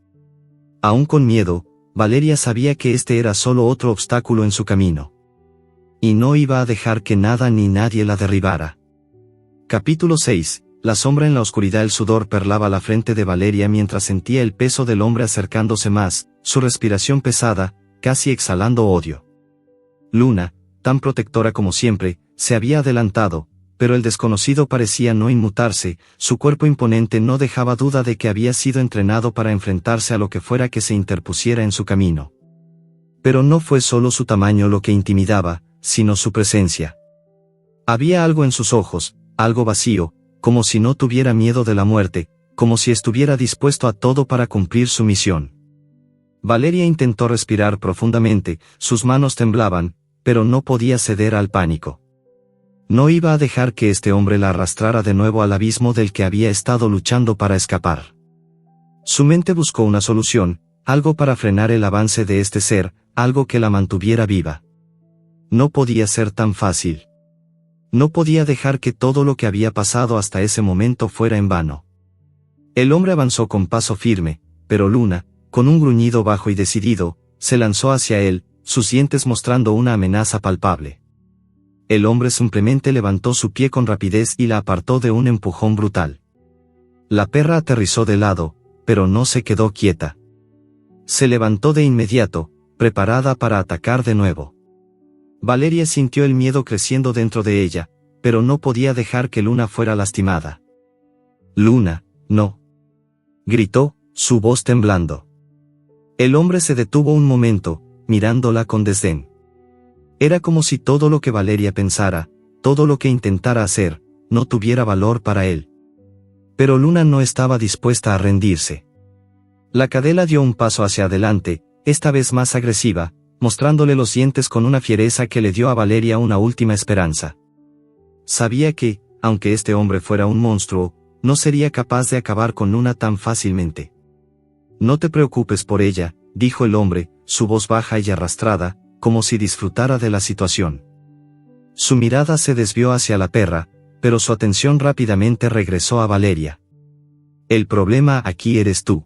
Aún con miedo, Valeria sabía que este era solo otro obstáculo en su camino. Y no iba a dejar que nada ni nadie la derribara. Capítulo 6. La sombra en la oscuridad. El sudor perlaba la frente de Valeria mientras sentía el peso del hombre acercándose más, su respiración pesada, casi exhalando odio. Luna, tan protectora como siempre, se había adelantado, pero el desconocido parecía no inmutarse, su cuerpo imponente no dejaba duda de que había sido entrenado para enfrentarse a lo que fuera que se interpusiera en su camino. Pero no fue solo su tamaño lo que intimidaba, sino su presencia. Había algo en sus ojos, algo vacío, como si no tuviera miedo de la muerte, como si estuviera dispuesto a todo para cumplir su misión. Valeria intentó respirar profundamente, sus manos temblaban, pero no podía ceder al pánico. No iba a dejar que este hombre la arrastrara de nuevo al abismo del que había estado luchando para escapar. Su mente buscó una solución, algo para frenar el avance de este ser, algo que la mantuviera viva. No podía ser tan fácil. No podía dejar que todo lo que había pasado hasta ese momento fuera en vano. El hombre avanzó con paso firme, pero Luna, con un gruñido bajo y decidido, se lanzó hacia él, sus dientes mostrando una amenaza palpable. El hombre simplemente levantó su pie con rapidez y la apartó de un empujón brutal. La perra aterrizó de lado, pero no se quedó quieta. Se levantó de inmediato, preparada para atacar de nuevo. Valeria sintió el miedo creciendo dentro de ella, pero no podía dejar que Luna fuera lastimada. «Luna, no», gritó, su voz temblando. El hombre se detuvo un momento, mirándola con desdén. Era como si todo lo que Valeria pensara, todo lo que intentara hacer, no tuviera valor para él. Pero Luna no estaba dispuesta a rendirse. La cadela dio un paso hacia adelante, esta vez más agresiva, mostrándole los dientes con una fiereza que le dio a Valeria una última esperanza. Sabía que, aunque este hombre fuera un monstruo, no sería capaz de acabar con Luna tan fácilmente. «No te preocupes por ella», dijo el hombre, su voz baja y arrastrada, como si disfrutara de la situación. Su mirada se desvió hacia la perra, pero su atención rápidamente regresó a Valeria. El problema aquí eres tú.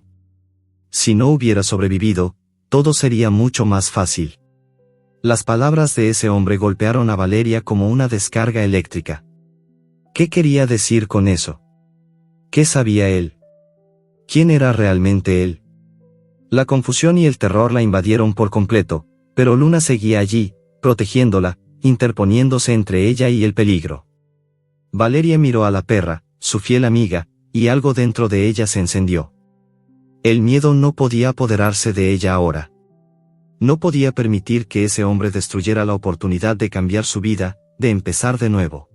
Si no hubiera sobrevivido, todo sería mucho más fácil. Las palabras de ese hombre golpearon a Valeria como una descarga eléctrica. ¿Qué quería decir con eso? ¿Qué sabía él? ¿Quién era realmente él? La confusión y el terror la invadieron por completo, pero Luna seguía allí, protegiéndola, interponiéndose entre ella y el peligro. Valeria miró a la perra, su fiel amiga, y algo dentro de ella se encendió. El miedo no podía apoderarse de ella ahora. No podía permitir que ese hombre destruyera la oportunidad de cambiar su vida, de empezar de nuevo.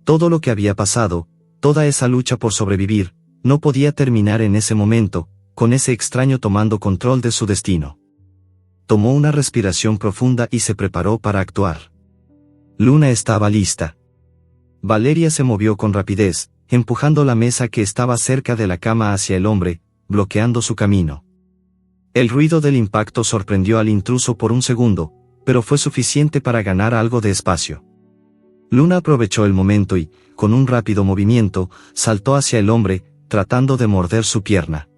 Todo lo que había pasado, toda esa lucha por sobrevivir, no podía terminar en ese momento, con ese extraño tomando control de su destino. Tomó una respiración profunda y se preparó para actuar. Luna estaba lista. Valeria se movió con rapidez, empujando la mesa que estaba cerca de la cama hacia el hombre, bloqueando su camino. El ruido del impacto sorprendió al intruso por un segundo, pero fue suficiente para ganar algo de espacio. Luna aprovechó el momento y, con un rápido movimiento, saltó hacia el hombre, tratando de morder su pierna.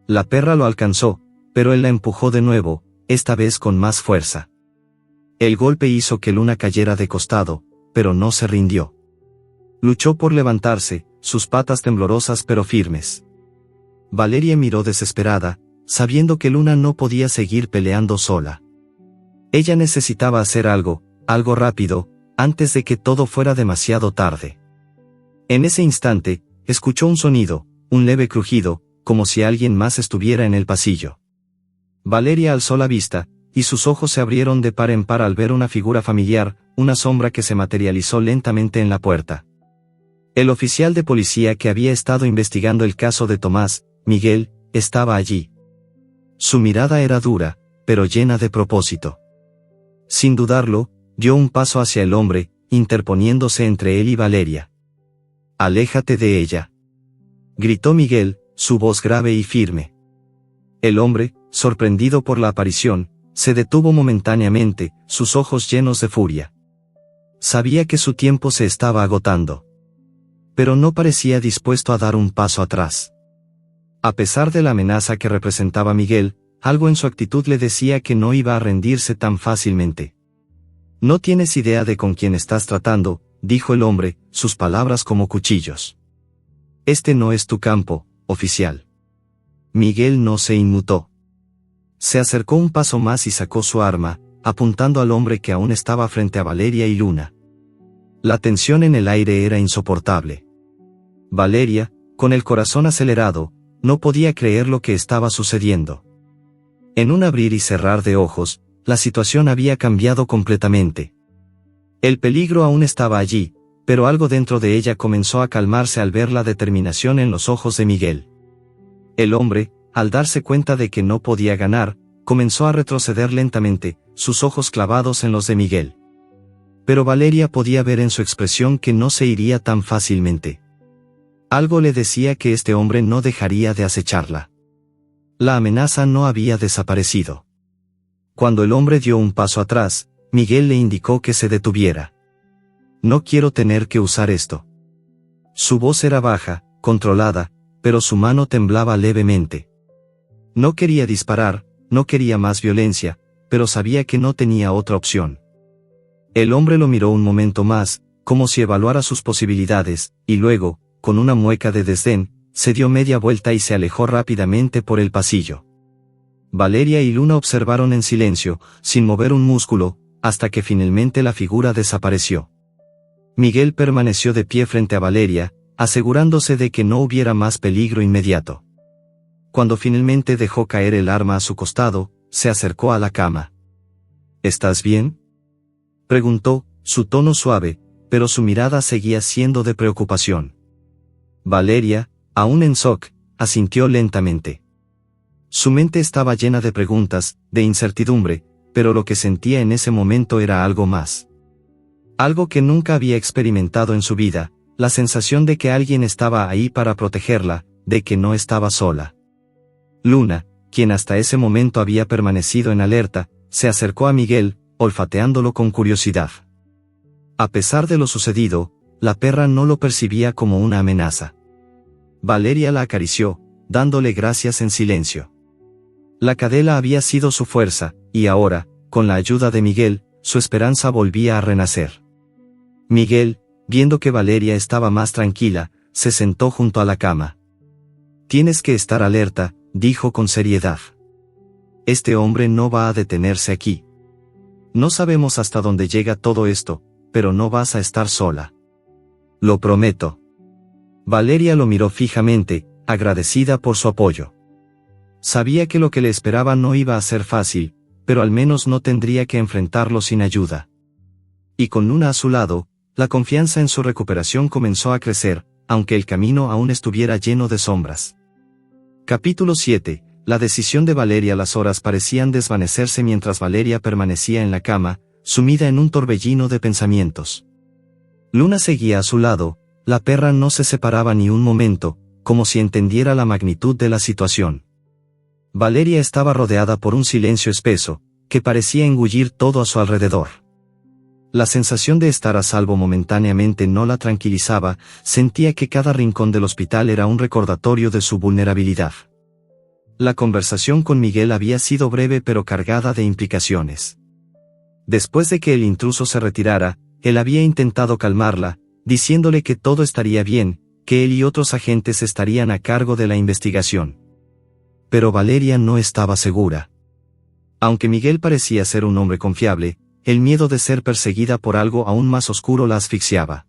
La perra lo alcanzó, pero él la empujó de nuevo, esta vez con más fuerza. El golpe hizo que Luna cayera de costado, pero no se rindió. Luchó por levantarse, sus patas temblorosas pero firmes. Valeria miró desesperada, sabiendo que Luna no podía seguir peleando sola. Ella necesitaba hacer algo rápido, antes de que todo fuera demasiado tarde. En ese instante, escuchó un sonido, un leve crujido, como si alguien más estuviera en el pasillo. Valeria alzó la vista, y sus ojos se abrieron de par en par al ver una figura familiar, una sombra que se materializó lentamente en la puerta. El oficial de policía que había estado investigando el caso de Tomás, Miguel, estaba allí. Su mirada era dura, pero llena de propósito. Sin dudarlo, dio un paso hacia el hombre, interponiéndose entre él y Valeria. «Aléjate de ella», gritó Miguel, su voz grave y firme. El hombre, sorprendido por la aparición, se detuvo momentáneamente, sus ojos llenos de furia. Sabía que su tiempo se estaba agotando. Pero no parecía dispuesto a dar un paso atrás. A pesar de la amenaza que representaba Miguel, algo en su actitud le decía que no iba a rendirse tan fácilmente. «No tienes idea de con quién estás tratando», dijo el hombre, sus palabras como cuchillos. «Este no es tu campo, oficial». Miguel no se inmutó. Se acercó un paso más y sacó su arma, apuntando al hombre que aún estaba frente a Valeria y Luna. La tensión en el aire era insoportable. Valeria, con el corazón acelerado, no podía creer lo que estaba sucediendo. En un abrir y cerrar de ojos, la situación había cambiado completamente. El peligro aún estaba allí, pero algo dentro de ella comenzó a calmarse al ver la determinación en los ojos de Miguel. El hombre, al darse cuenta de que no podía ganar, comenzó a retroceder lentamente, sus ojos clavados en los de Miguel. Pero Valeria podía ver en su expresión que no se iría tan fácilmente. Algo le decía que este hombre no dejaría de acecharla. La amenaza no había desaparecido. Cuando el hombre dio un paso atrás, Miguel le indicó que se detuviera. «No quiero tener que usar esto». Su voz era baja, controlada, pero su mano temblaba levemente. No quería disparar, no quería más violencia, pero sabía que no tenía otra opción. El hombre lo miró un momento más, como si evaluara sus posibilidades, y luego, con una mueca de desdén, se dio media vuelta y se alejó rápidamente por el pasillo. Valeria y Luna observaron en silencio, sin mover un músculo, hasta que finalmente la figura desapareció. Miguel permaneció de pie frente a Valeria, asegurándose de que no hubiera más peligro inmediato. Cuando finalmente dejó caer el arma a su costado, se acercó a la cama. «¿Estás bien?», preguntó, su tono suave, pero su mirada seguía siendo de preocupación. Valeria, aún en shock, asintió lentamente. Su mente estaba llena de preguntas, de incertidumbre, pero lo que sentía en ese momento era algo más. Algo que nunca había experimentado en su vida, la sensación de que alguien estaba ahí para protegerla, de que no estaba sola. Luna, quien hasta ese momento había permanecido en alerta, se acercó a Miguel, olfateándolo con curiosidad. A pesar de lo sucedido, la perra no lo percibía como una amenaza. Valeria la acarició, dándole gracias en silencio. La cadela había sido su fuerza, y ahora, con la ayuda de Miguel, su esperanza volvía a renacer. Miguel, viendo que Valeria estaba más tranquila, se sentó junto a la cama. «Tienes que estar alerta», dijo con seriedad. «Este hombre no va a detenerse aquí. No sabemos hasta dónde llega todo esto, pero no vas a estar sola. Lo prometo». Valeria lo miró fijamente, agradecida por su apoyo. Sabía que lo que le esperaba no iba a ser fácil, pero al menos no tendría que enfrentarlo sin ayuda. Y con Luna a su lado, la confianza en su recuperación comenzó a crecer, aunque el camino aún estuviera lleno de sombras. Capítulo 7. La decisión de Valeria. Las horas parecían desvanecerse mientras Valeria permanecía en la cama, sumida en un torbellino de pensamientos. Luna seguía a su lado, la perra no se separaba ni un momento, como si entendiera la magnitud de la situación. Valeria estaba rodeada por un silencio espeso, que parecía engullir todo a su alrededor. La sensación de estar a salvo momentáneamente no la tranquilizaba, sentía que cada rincón del hospital era un recordatorio de su vulnerabilidad. La conversación con Miguel había sido breve pero cargada de implicaciones. Después de que el intruso se retirara, él había intentado calmarla, diciéndole que todo estaría bien, que él y otros agentes estarían a cargo de la investigación. Pero Valeria no estaba segura. Aunque Miguel parecía ser un hombre confiable, el miedo de ser perseguida por algo aún más oscuro la asfixiaba.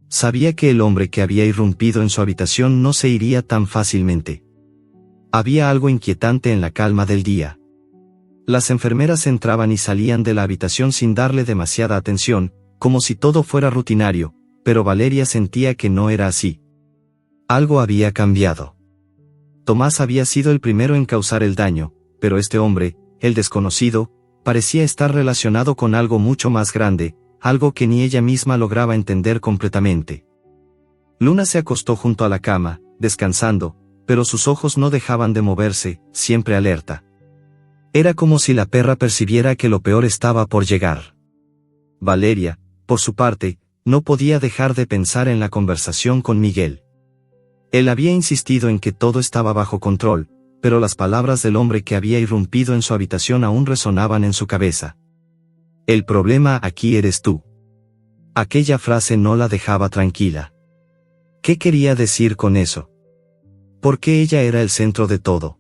Sabía que el hombre que había irrumpido en su habitación no se iría tan fácilmente. Había algo inquietante en la calma del día. Las enfermeras entraban y salían de la habitación sin darle demasiada atención, como si todo fuera rutinario, pero Valeria sentía que no era así. Algo había cambiado. Tomás había sido el primero en causar el daño, pero este hombre, el desconocido, parecía estar relacionado con algo mucho más grande, algo que ni ella misma lograba entender completamente. Luna se acostó junto a la cama, descansando, pero sus ojos no dejaban de moverse, siempre alerta. Era como si la perra percibiera que lo peor estaba por llegar. Valeria, por su parte, no podía dejar de pensar en la conversación con Miguel. Él había insistido en que todo estaba bajo control, pero las palabras del hombre que había irrumpido en su habitación aún resonaban en su cabeza. «El problema aquí eres tú». Aquella frase no la dejaba tranquila. ¿Qué quería decir con eso? ¿Por qué ella era el centro de todo?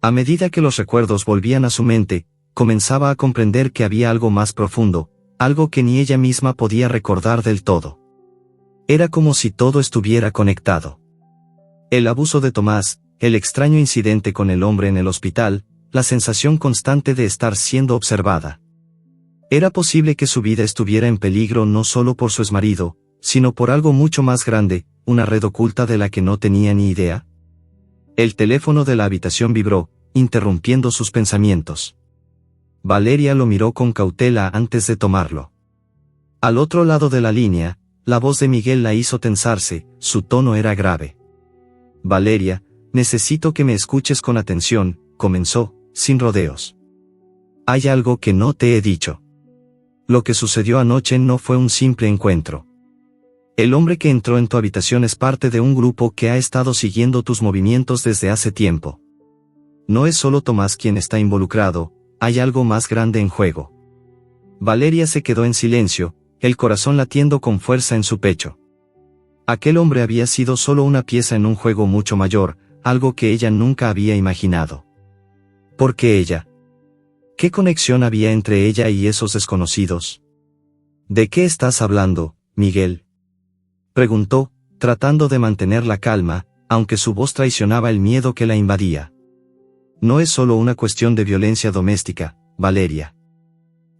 A medida que los recuerdos volvían a su mente, comenzaba a comprender que había algo más profundo, algo que ni ella misma podía recordar del todo. Era como si todo estuviera conectado. El abuso de Tomás, el extraño incidente con el hombre en el hospital, la sensación constante de estar siendo observada. Era posible que su vida estuviera en peligro no solo por su exmarido, sino por algo mucho más grande, una red oculta de la que no tenía ni idea. El teléfono de la habitación vibró, interrumpiendo sus pensamientos. Valeria lo miró con cautela antes de tomarlo. Al otro lado de la línea, la voz de Miguel la hizo tensarse, su tono era grave. «Valeria, necesito que me escuches con atención», comenzó, sin rodeos. «Hay algo que no te he dicho. Lo que sucedió anoche no fue un simple encuentro. El hombre que entró en tu habitación es parte de un grupo que ha estado siguiendo tus movimientos desde hace tiempo. No es solo Tomás quien está involucrado, hay algo más grande en juego». Valeria se quedó en silencio, el corazón latiendo con fuerza en su pecho. Aquel hombre había sido solo una pieza en un juego mucho mayor, algo que ella nunca había imaginado. ¿Por qué ella? ¿Qué conexión había entre ella y esos desconocidos? ¿De qué estás hablando, Miguel?, preguntó, tratando de mantener la calma, aunque su voz traicionaba el miedo que la invadía. No es solo una cuestión de violencia doméstica, Valeria.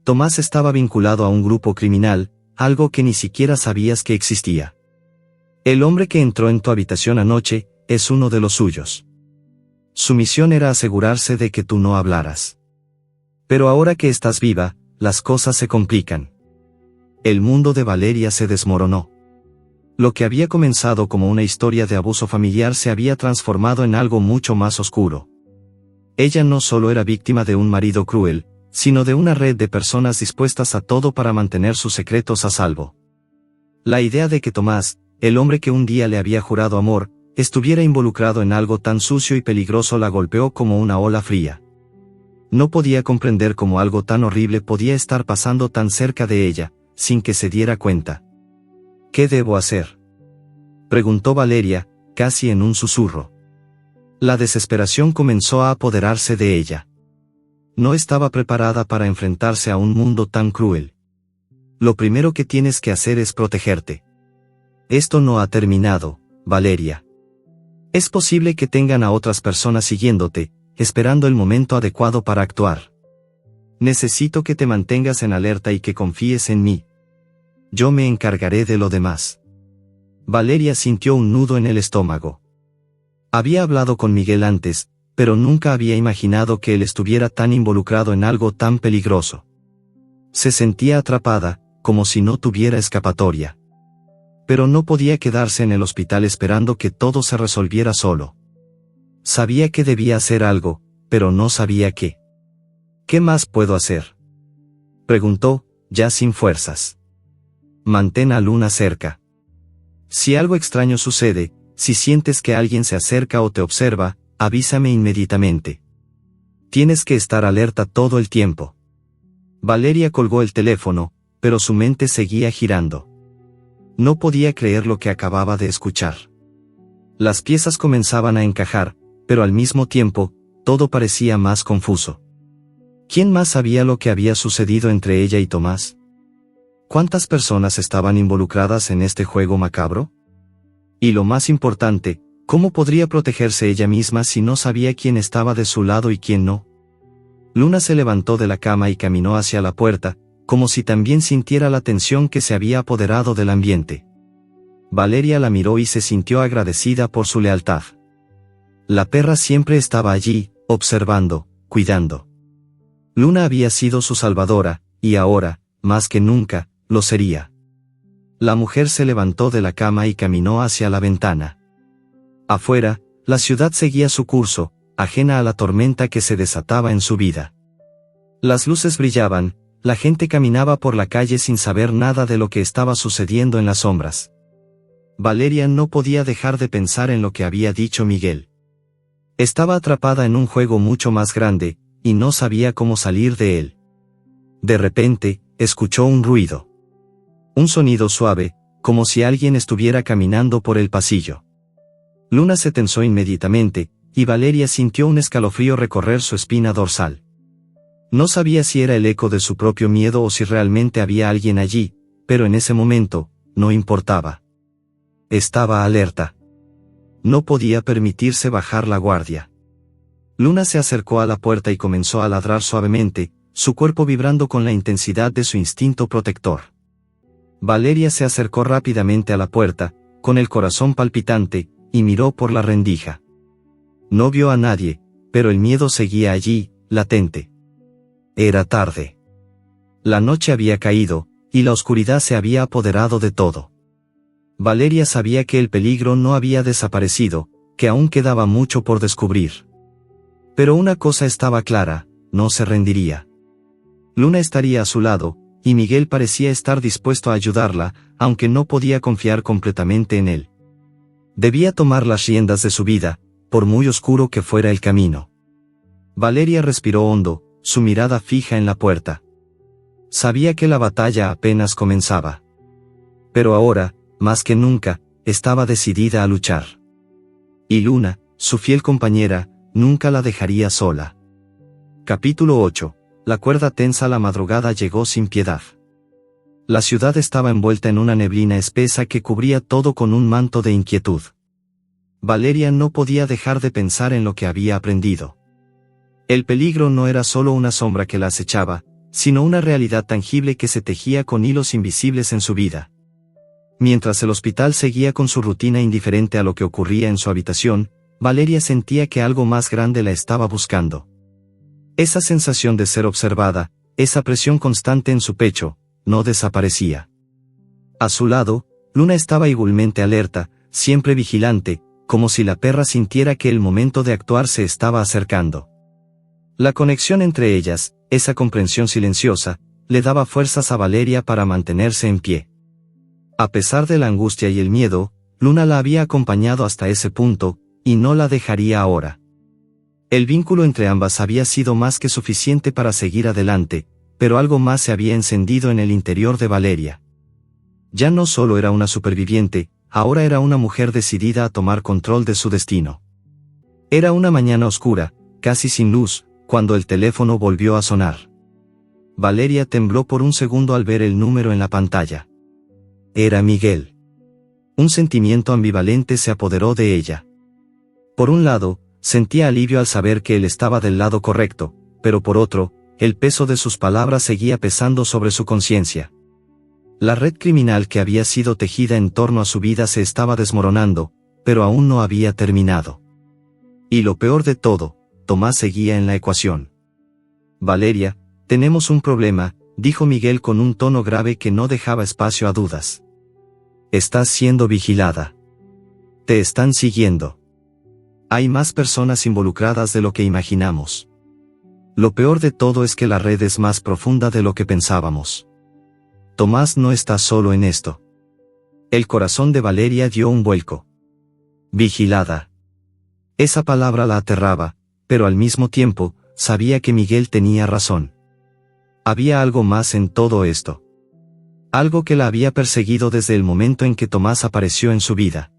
Tomás estaba vinculado a un grupo criminal, algo que ni siquiera sabías que existía. El hombre que entró en tu habitación anoche, es uno de los suyos. Su misión era asegurarse de que tú no hablaras. Pero ahora que estás viva, las cosas se complican. El mundo de Valeria se desmoronó. Lo que había comenzado como una historia de abuso familiar se había transformado en algo mucho más oscuro. Ella no solo era víctima de un marido cruel, sino de una red de personas dispuestas a todo para mantener sus secretos a salvo. La idea de que Tomás, el hombre que un día le había jurado amor, estuviera involucrado en algo tan sucio y peligroso la golpeó como una ola fría. No podía comprender cómo algo tan horrible podía estar pasando tan cerca de ella, sin que se diera cuenta. ¿Qué debo hacer?, preguntó Valeria, casi en un susurro. La desesperación comenzó a apoderarse de ella. No estaba preparada para enfrentarse a un mundo tan cruel. Lo primero que tienes que hacer es protegerte. Esto no ha terminado, Valeria. Es posible que tengan a otras personas siguiéndote, esperando el momento adecuado para actuar. Necesito que te mantengas en alerta y que confíes en mí. Yo me encargaré de lo demás. Valeria sintió un nudo en el estómago. Había hablado con Miguel antes, pero nunca había imaginado que él estuviera tan involucrado en algo tan peligroso. Se sentía atrapada, como si no tuviera escapatoria. Pero no podía quedarse en el hospital esperando que todo se resolviera solo. Sabía que debía hacer algo, pero no sabía qué. ¿Qué más puedo hacer?, preguntó, ya sin fuerzas. Mantén a Luna cerca. Si algo extraño sucede, si sientes que alguien se acerca o te observa, avísame inmediatamente. Tienes que estar alerta todo el tiempo. Valeria colgó el teléfono, pero su mente seguía girando. No podía creer lo que acababa de escuchar. Las piezas comenzaban a encajar, pero al mismo tiempo, todo parecía más confuso. ¿Quién más sabía lo que había sucedido entre ella y Tomás? ¿Cuántas personas estaban involucradas en este juego macabro? Y lo más importante, ¿cómo podría protegerse ella misma si no sabía quién estaba de su lado y quién no? Luna se levantó de la cama y caminó hacia la puerta, como si también sintiera la tensión que se había apoderado del ambiente. Valeria la miró y se sintió agradecida por su lealtad. La perra siempre estaba allí, observando, cuidando. Luna había sido su salvadora, y ahora, más que nunca, lo sería. La mujer se levantó de la cama y caminó hacia la ventana. Afuera, la ciudad seguía su curso, ajena a la tormenta que se desataba en su vida. Las luces brillaban, la gente caminaba por la calle sin saber nada de lo que estaba sucediendo en las sombras. Valeria no podía dejar de pensar en lo que había dicho Miguel. Estaba atrapada en un juego mucho más grande, y no sabía cómo salir de él. De repente, escuchó un ruido. Un sonido suave, como si alguien estuviera caminando por el pasillo. Luna se tensó inmediatamente, y Valeria sintió un escalofrío recorrer su espina dorsal. No sabía si era el eco de su propio miedo o si realmente había alguien allí, pero en ese momento, no importaba. Estaba alerta. No podía permitirse bajar la guardia. Luna se acercó a la puerta y comenzó a ladrar suavemente, su cuerpo vibrando con la intensidad de su instinto protector. Valeria se acercó rápidamente a la puerta, con el corazón palpitante, y miró por la rendija. No vio a nadie, pero el miedo seguía allí, latente. Era tarde. La noche había caído, y la oscuridad se había apoderado de todo. Valeria sabía que el peligro no había desaparecido, que aún quedaba mucho por descubrir. Pero una cosa estaba clara, no se rendiría. Luna estaría a su lado, y Miguel parecía estar dispuesto a ayudarla, aunque no podía confiar completamente en él. Debía tomar las riendas de su vida, por muy oscuro que fuera el camino. Valeria respiró hondo, su mirada fija en la puerta. Sabía que la batalla apenas comenzaba. Pero ahora, más que nunca, estaba decidida a luchar. Y Luna, su fiel compañera, nunca la dejaría sola. Capítulo 8. La cuerda tensa. La madrugada llegó sin piedad. La ciudad estaba envuelta en una neblina espesa que cubría todo con un manto de inquietud. Valeria no podía dejar de pensar en lo que había aprendido. El peligro no era solo una sombra que la acechaba, sino una realidad tangible que se tejía con hilos invisibles en su vida. Mientras el hospital seguía con su rutina indiferente a lo que ocurría en su habitación, Valeria sentía que algo más grande la estaba buscando. Esa sensación de ser observada, esa presión constante en su pecho, no desaparecía. A su lado, Luna estaba igualmente alerta, siempre vigilante, como si la perra sintiera que el momento de actuar se estaba acercando. La conexión entre ellas, esa comprensión silenciosa, le daba fuerzas a Valeria para mantenerse en pie. A pesar de la angustia y el miedo, Luna la había acompañado hasta ese punto, y no la dejaría ahora. El vínculo entre ambas había sido más que suficiente para seguir adelante, pero algo más se había encendido en el interior de Valeria. Ya no solo era una superviviente, ahora era una mujer decidida a tomar control de su destino. Era una mañana oscura, casi sin luz, cuando el teléfono volvió a sonar. Valeria tembló por un segundo al ver el número en la pantalla. Era Miguel. Un sentimiento ambivalente se apoderó de ella. Por un lado, sentía alivio al saber que él estaba del lado correcto, pero por otro, el peso de sus palabras seguía pesando sobre su conciencia. La red criminal que había sido tejida en torno a su vida se estaba desmoronando, pero aún no había terminado. Y lo peor de todo, Tomás seguía en la ecuación. Valeria, tenemos un problema, dijo Miguel con un tono grave que no dejaba espacio a dudas. Estás siendo vigilada. Te están siguiendo. Hay más personas involucradas de lo que imaginamos. Lo peor de todo es que la red es más profunda de lo que pensábamos. Tomás no está solo en esto. El corazón de Valeria dio un vuelco. Vigilada. Esa palabra la aterraba, pero al mismo tiempo, sabía que Miguel tenía razón. Había algo más en todo esto. Algo que la había perseguido desde el momento en que Tomás apareció en su vida.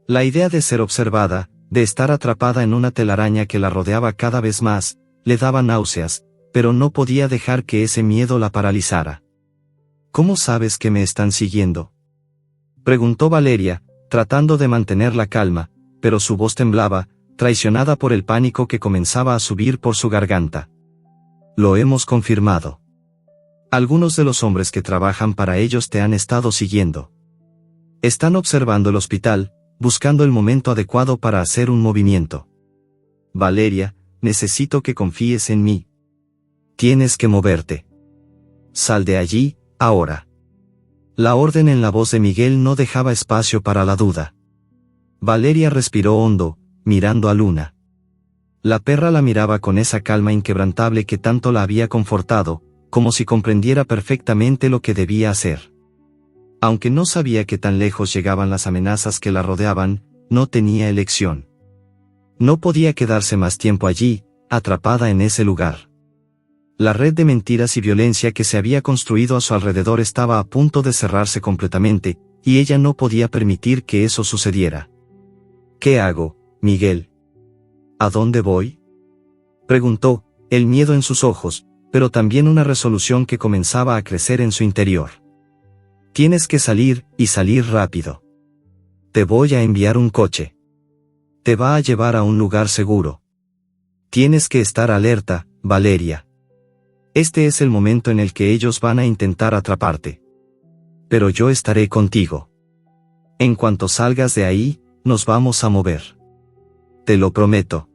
La idea de ser observada, de estar atrapada en una telaraña que la rodeaba cada vez más, le daba náuseas, pero no podía dejar que ese miedo la paralizara. ¿Cómo sabes que me están siguiendo?, preguntó Valeria, tratando de mantener la calma, pero su voz temblaba, traicionada por el pánico que comenzaba a subir por su garganta. Lo hemos confirmado. Algunos de los hombres que trabajan para ellos te han estado siguiendo. Están observando el hospital, buscando el momento adecuado para hacer un movimiento. Valeria, necesito que confíes en mí. Tienes que moverte. Sal de allí, ahora. La orden en la voz de Miguel no dejaba espacio para la duda. Valeria respiró hondo, mirando a Luna. La perra la miraba con esa calma inquebrantable que tanto la había confortado, como si comprendiera perfectamente lo que debía hacer. Aunque no sabía qué tan lejos llegaban las amenazas que la rodeaban, no tenía elección. No podía quedarse más tiempo allí, atrapada en ese lugar. La red de mentiras y violencia que se había construido a su alrededor estaba a punto de cerrarse completamente, y ella no podía permitir que eso sucediera. ¿Qué hago, Miguel? ¿A dónde voy?, preguntó, el miedo en sus ojos, pero también una resolución que comenzaba a crecer en su interior. Tienes que salir, y salir rápido. Te voy a enviar un coche. Te va a llevar a un lugar seguro. Tienes que estar alerta, Valeria. Este es el momento en el que ellos van a intentar atraparte. Pero yo estaré contigo. En cuanto salgas de ahí, nos vamos a mover. Te lo prometo.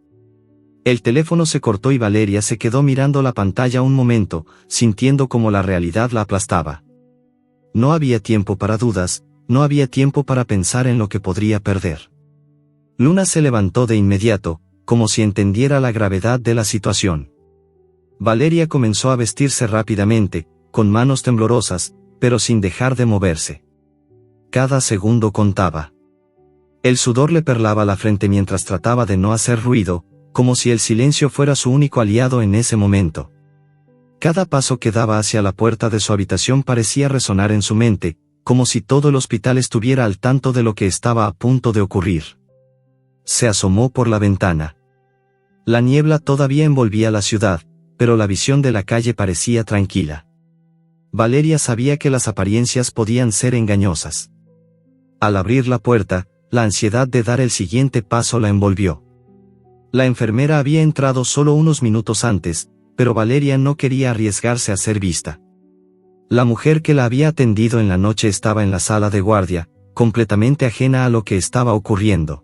El teléfono se cortó y Valeria se quedó mirando la pantalla un momento, sintiendo como la realidad la aplastaba. No había tiempo para dudas, no había tiempo para pensar en lo que podría perder. Luna se levantó de inmediato, como si entendiera la gravedad de la situación. Valeria comenzó a vestirse rápidamente, con manos temblorosas, pero sin dejar de moverse. Cada segundo contaba. El sudor le perlaba la frente mientras trataba de no hacer ruido, como si el silencio fuera su único aliado en ese momento. Cada paso que daba hacia la puerta de su habitación parecía resonar en su mente, como si todo el hospital estuviera al tanto de lo que estaba a punto de ocurrir. Se asomó por la ventana. La niebla todavía envolvía la ciudad, pero la visión de la calle parecía tranquila. Valeria sabía que las apariencias podían ser engañosas. Al abrir la puerta, la ansiedad de dar el siguiente paso la envolvió. La enfermera había entrado solo unos minutos antes, pero Valeria no quería arriesgarse a ser vista. La mujer que la había atendido en la noche estaba en la sala de guardia, completamente ajena a lo que estaba ocurriendo.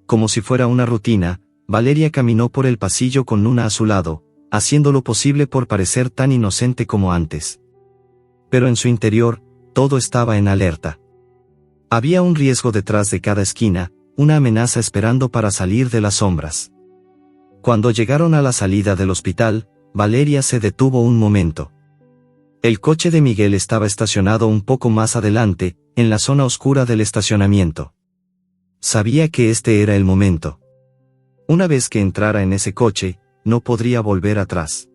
Como si fuera una rutina, Valeria caminó por el pasillo con Luna a su lado, haciendo lo posible por parecer tan inocente como antes. Pero en su interior, todo estaba en alerta. Había un riesgo detrás de cada esquina, una amenaza esperando para salir de las sombras. Cuando llegaron a la salida del hospital, Valeria se detuvo un momento. El coche de Miguel estaba estacionado un poco más adelante, en la zona oscura del estacionamiento. Sabía que este era el momento. Una vez que entrara en ese coche, no podría volver atrás.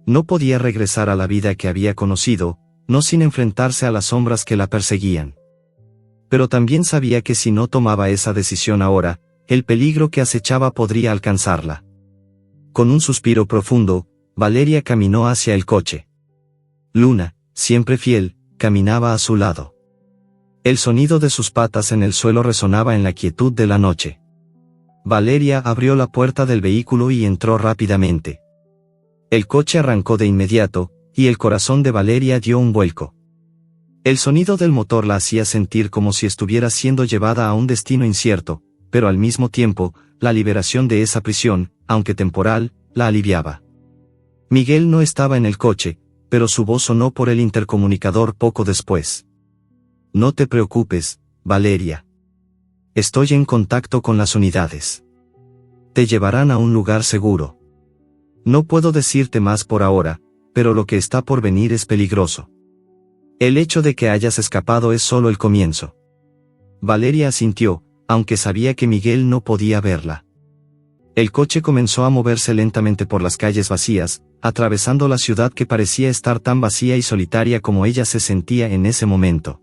No podía regresar a la vida que había conocido, no sin enfrentarse a las sombras que la perseguían. Pero también sabía que si no tomaba esa decisión ahora, el peligro que acechaba podría alcanzarla. Con un suspiro profundo, Valeria caminó hacia el coche. Luna, siempre fiel, caminaba a su lado. El sonido de sus patas en el suelo resonaba en la quietud de la noche. Valeria abrió la puerta del vehículo y entró rápidamente. El coche arrancó de inmediato, y el corazón de Valeria dio un vuelco. El sonido del motor la hacía sentir como si estuviera siendo llevada a un destino incierto, pero al mismo tiempo, la liberación de esa prisión, aunque temporal, la aliviaba. Miguel no estaba en el coche, pero su voz sonó por el intercomunicador poco después. No te preocupes, Valeria. Estoy en contacto con las unidades. Te llevarán a un lugar seguro. No puedo decirte más por ahora, pero lo que está por venir es peligroso. El hecho de que hayas escapado es solo el comienzo. Valeria asintió, aunque sabía que Miguel no podía verla. El coche comenzó a moverse lentamente por las calles vacías, atravesando la ciudad que parecía estar tan vacía y solitaria como ella se sentía en ese momento.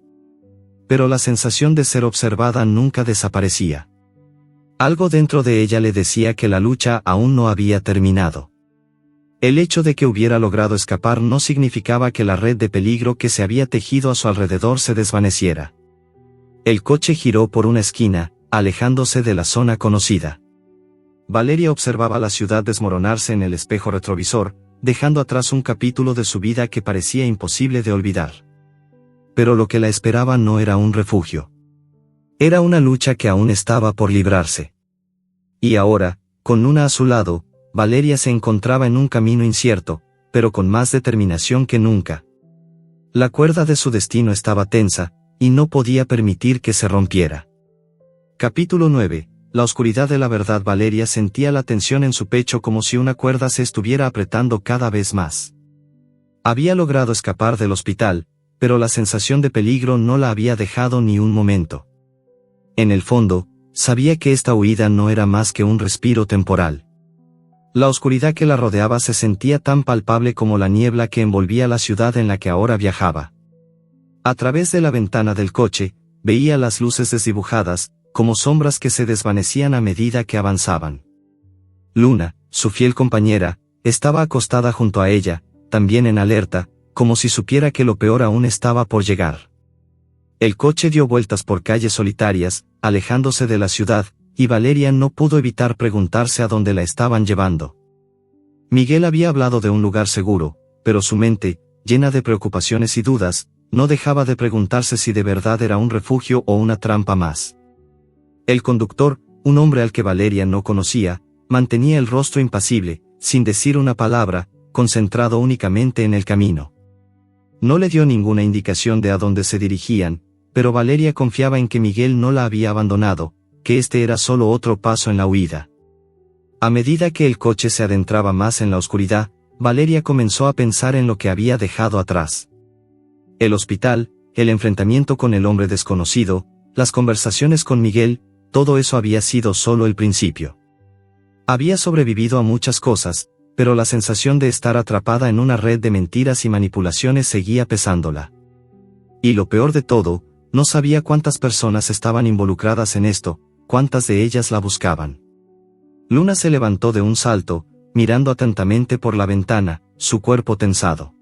Pero la sensación de ser observada nunca desaparecía. Algo dentro de ella le decía que la lucha aún no había terminado. El hecho de que hubiera logrado escapar no significaba que la red de peligro que se había tejido a su alrededor se desvaneciera. El coche giró por una esquina, alejándose de la zona conocida. Valeria observaba la ciudad desmoronarse en el espejo retrovisor, dejando atrás un capítulo de su vida que parecía imposible de olvidar. Pero lo que la esperaba no era un refugio. Era una lucha que aún estaba por librarse. Y ahora, con Luna a su lado, Valeria se encontraba en un camino incierto, pero con más determinación que nunca. La cuerda de su destino estaba tensa, y no podía permitir que se rompiera. Capítulo 9. La oscuridad de la verdad. Valeria sentía la tensión en su pecho como si una cuerda se estuviera apretando cada vez más. Había logrado escapar del hospital, pero la sensación de peligro no la había dejado ni un momento. En el fondo, sabía que esta huida no era más que un respiro temporal. La oscuridad que la rodeaba se sentía tan palpable como la niebla que envolvía la ciudad en la que ahora viajaba. A través de la ventana del coche, veía las luces desdibujadas, como sombras que se desvanecían a medida que avanzaban. Luna, su fiel compañera, estaba acostada junto a ella, también en alerta, como si supiera que lo peor aún estaba por llegar. El coche dio vueltas por calles solitarias, alejándose de la ciudad, y Valeria no pudo evitar preguntarse a dónde la estaban llevando. Miguel había hablado de un lugar seguro, pero su mente, llena de preocupaciones y dudas, no dejaba de preguntarse si de verdad era un refugio o una trampa más. El conductor, un hombre al que Valeria no conocía, mantenía el rostro impasible, sin decir una palabra, concentrado únicamente en el camino. No le dio ninguna indicación de a dónde se dirigían, pero Valeria confiaba en que Miguel no la había abandonado, que este era solo otro paso en la huida. A medida que el coche se adentraba más en la oscuridad, Valeria comenzó a pensar en lo que había dejado atrás. El hospital, el enfrentamiento con el hombre desconocido, las conversaciones con Miguel, todo eso había sido solo el principio. Había sobrevivido a muchas cosas, pero la sensación de estar atrapada en una red de mentiras y manipulaciones seguía pesándola. Y lo peor de todo, no sabía cuántas personas estaban involucradas en esto, cuántas de ellas la buscaban. Luna se levantó de un salto, mirando atentamente por la ventana, su cuerpo tensado.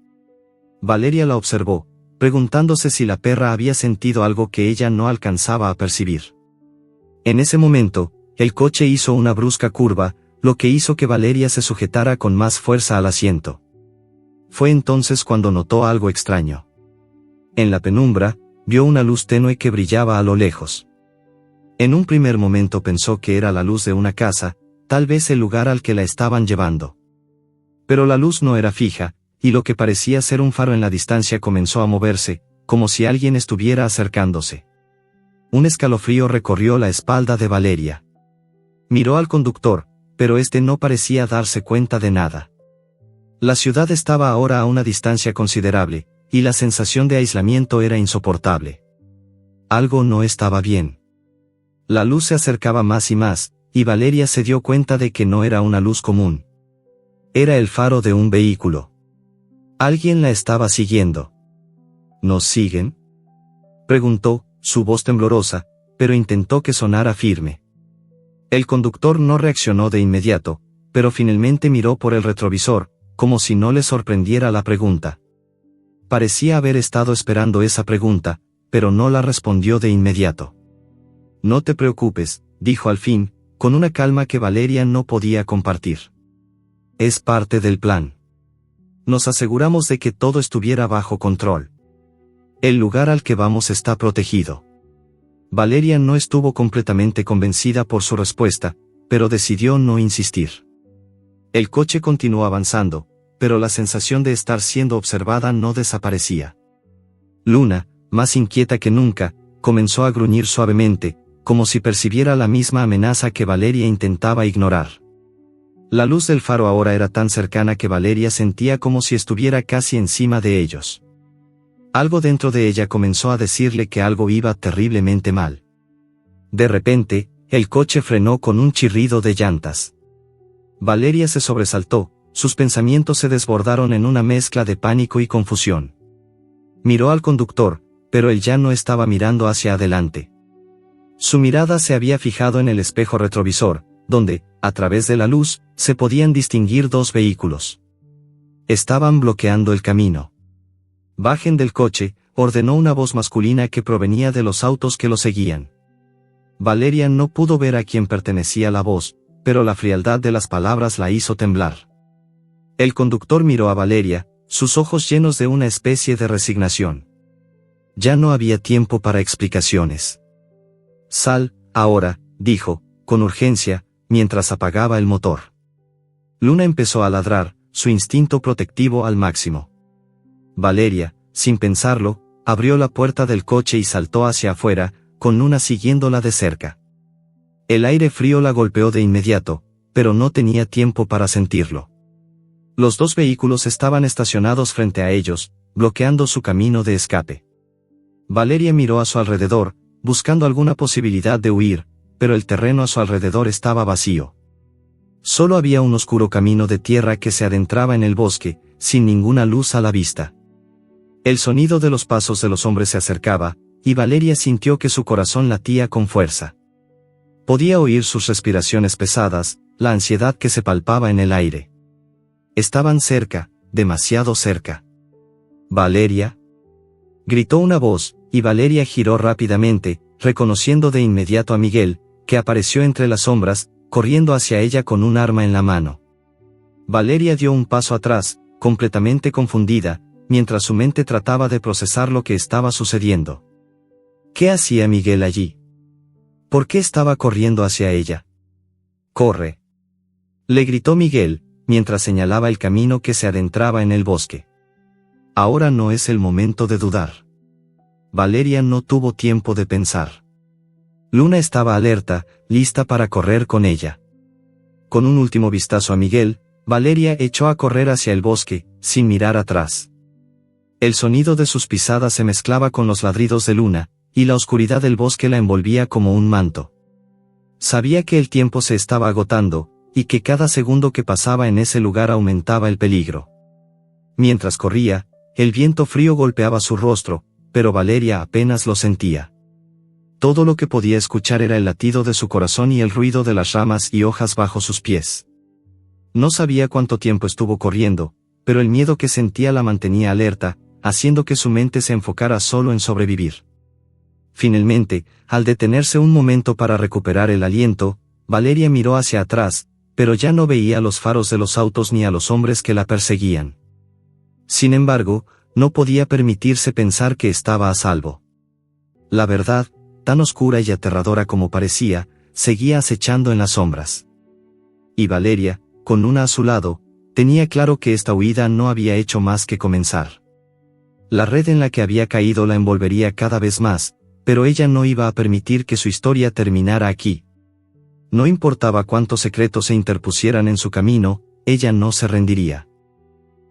Valeria la observó, preguntándose si la perra había sentido algo que ella no alcanzaba a percibir. En ese momento, el coche hizo una brusca curva, lo que hizo que Valeria se sujetara con más fuerza al asiento. Fue entonces cuando notó algo extraño. En la penumbra, vio una luz tenue que brillaba a lo lejos. En un primer momento pensó que era la luz de una casa, tal vez el lugar al que la estaban llevando. Pero la luz no era fija, y lo que parecía ser un faro en la distancia comenzó a moverse, como si alguien estuviera acercándose. Un escalofrío recorrió la espalda de Valeria. Miró al conductor, pero este no parecía darse cuenta de nada. La ciudad estaba ahora a una distancia considerable, y la sensación de aislamiento era insoportable. Algo no estaba bien. La luz se acercaba más y más, y Valeria se dio cuenta de que no era una luz común. Era el faro de un vehículo. Alguien la estaba siguiendo. ¿Nos siguen?, preguntó, su voz temblorosa, pero intentó que sonara firme. El conductor no reaccionó de inmediato, pero finalmente miró por el retrovisor, como si no le sorprendiera la pregunta. Parecía haber estado esperando esa pregunta, pero no la respondió de inmediato. No te preocupes, dijo al fin, con una calma que Valeria no podía compartir. Es parte del plan. Nos aseguramos de que todo estuviera bajo control. El lugar al que vamos está protegido. Valeria no estuvo completamente convencida por su respuesta, pero decidió no insistir. El coche continuó avanzando, pero la sensación de estar siendo observada no desaparecía. Luna, más inquieta que nunca, comenzó a gruñir suavemente, como si percibiera la misma amenaza que Valeria intentaba ignorar. La luz del faro ahora era tan cercana que Valeria sentía como si estuviera casi encima de ellos. Algo dentro de ella comenzó a decirle que algo iba terriblemente mal. De repente, el coche frenó con un chirrido de llantas. Valeria se sobresaltó, sus pensamientos se desbordaron en una mezcla de pánico y confusión. Miró al conductor, pero él ya no estaba mirando hacia adelante. Su mirada se había fijado en el espejo retrovisor, donde, a través de la luz, se podían distinguir dos vehículos. Estaban bloqueando el camino. Bajen del coche, ordenó una voz masculina que provenía de los autos que lo seguían. Valeria no pudo ver a quién pertenecía la voz, pero la frialdad de las palabras la hizo temblar. El conductor miró a Valeria, sus ojos llenos de una especie de resignación. Ya no había tiempo para explicaciones. Sal, ahora, dijo, con urgencia, mientras apagaba el motor. Luna empezó a ladrar, su instinto protectivo al máximo. Valeria, sin pensarlo, abrió la puerta del coche y saltó hacia afuera, con Luna siguiéndola de cerca. El aire frío la golpeó de inmediato, pero no tenía tiempo para sentirlo. Los dos vehículos estaban estacionados frente a ellos, bloqueando su camino de escape. Valeria miró a su alrededor, buscando alguna posibilidad de huir, pero el terreno a su alrededor estaba vacío. Solo había un oscuro camino de tierra que se adentraba en el bosque, sin ninguna luz a la vista. El sonido de los pasos de los hombres se acercaba, y Valeria sintió que su corazón latía con fuerza. Podía oír sus respiraciones pesadas, la ansiedad que se palpaba en el aire. Estaban cerca, demasiado cerca. «¿Valeria?», gritó una voz, y Valeria giró rápidamente, reconociendo de inmediato a Miguel, que apareció entre las sombras, corriendo hacia ella con un arma en la mano. Valeria dio un paso atrás, completamente confundida, mientras su mente trataba de procesar lo que estaba sucediendo. ¿Qué hacía Miguel allí? ¿Por qué estaba corriendo hacia ella? «¡Corre!», le gritó Miguel, mientras señalaba el camino que se adentraba en el bosque. Ahora no es el momento de dudar. Valeria no tuvo tiempo de pensar. Luna estaba alerta, lista para correr con ella. Con un último vistazo a Miguel, Valeria echó a correr hacia el bosque, sin mirar atrás. El sonido de sus pisadas se mezclaba con los ladridos de Luna, y la oscuridad del bosque la envolvía como un manto. Sabía que el tiempo se estaba agotando, y que cada segundo que pasaba en ese lugar aumentaba el peligro. Mientras corría, el viento frío golpeaba su rostro, pero Valeria apenas lo sentía. Todo lo que podía escuchar era el latido de su corazón y el ruido de las ramas y hojas bajo sus pies. No sabía cuánto tiempo estuvo corriendo, pero el miedo que sentía la mantenía alerta, haciendo que su mente se enfocara solo en sobrevivir. Finalmente, al detenerse un momento para recuperar el aliento, Valeria miró hacia atrás, pero ya no veía los faros de los autos ni a los hombres que la perseguían. Sin embargo, no podía permitirse pensar que estaba a salvo. La verdad, tan oscura y aterradora como parecía, seguía acechando en las sombras. Y Valeria, con Luna a su lado, tenía claro que esta huida no había hecho más que comenzar. La red en la que había caído la envolvería cada vez más, pero ella no iba a permitir que su historia terminara aquí. No importaba cuántos secretos se interpusieran en su camino, ella no se rendiría.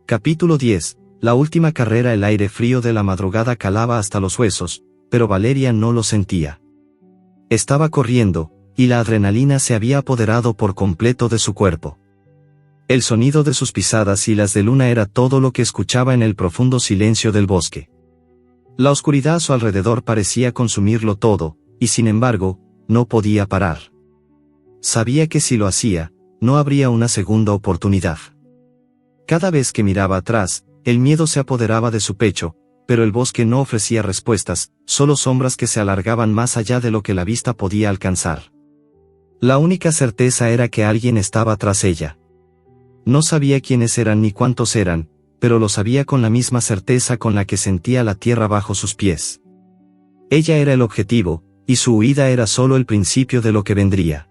Capítulo 10. La última carrera. El aire frío de la madrugada calaba hasta los huesos, pero Valeria no lo sentía. Estaba corriendo, y la adrenalina se había apoderado por completo de su cuerpo. El sonido de sus pisadas y las de Luna era todo lo que escuchaba en el profundo silencio del bosque. La oscuridad a su alrededor parecía consumirlo todo, y sin embargo, no podía parar. Sabía que si lo hacía, no habría una segunda oportunidad. Cada vez que miraba atrás, el miedo se apoderaba de su pecho, pero el bosque no ofrecía respuestas, solo sombras que se alargaban más allá de lo que la vista podía alcanzar. La única certeza era que alguien estaba tras ella. No sabía quiénes eran ni cuántos eran, pero lo sabía con la misma certeza con la que sentía la tierra bajo sus pies. Ella era el objetivo, y su huida era solo el principio de lo que vendría.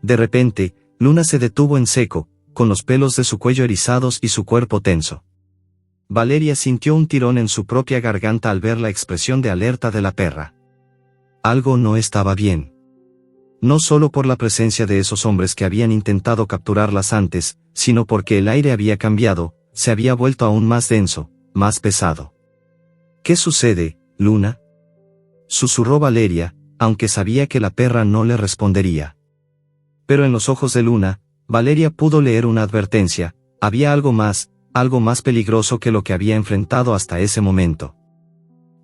De repente, Luna se detuvo en seco, con los pelos de su cuello erizados y su cuerpo tenso. Valeria sintió un tirón en su propia garganta al ver la expresión de alerta de la perra. Algo no estaba bien. No solo por la presencia de esos hombres que habían intentado capturarlas antes, sino porque el aire había cambiado, se había vuelto aún más denso, más pesado. ¿Qué sucede, Luna?, susurró Valeria, aunque sabía que la perra no le respondería. Pero en los ojos de Luna, Valeria pudo leer una advertencia: había algo más peligroso que lo que había enfrentado hasta ese momento.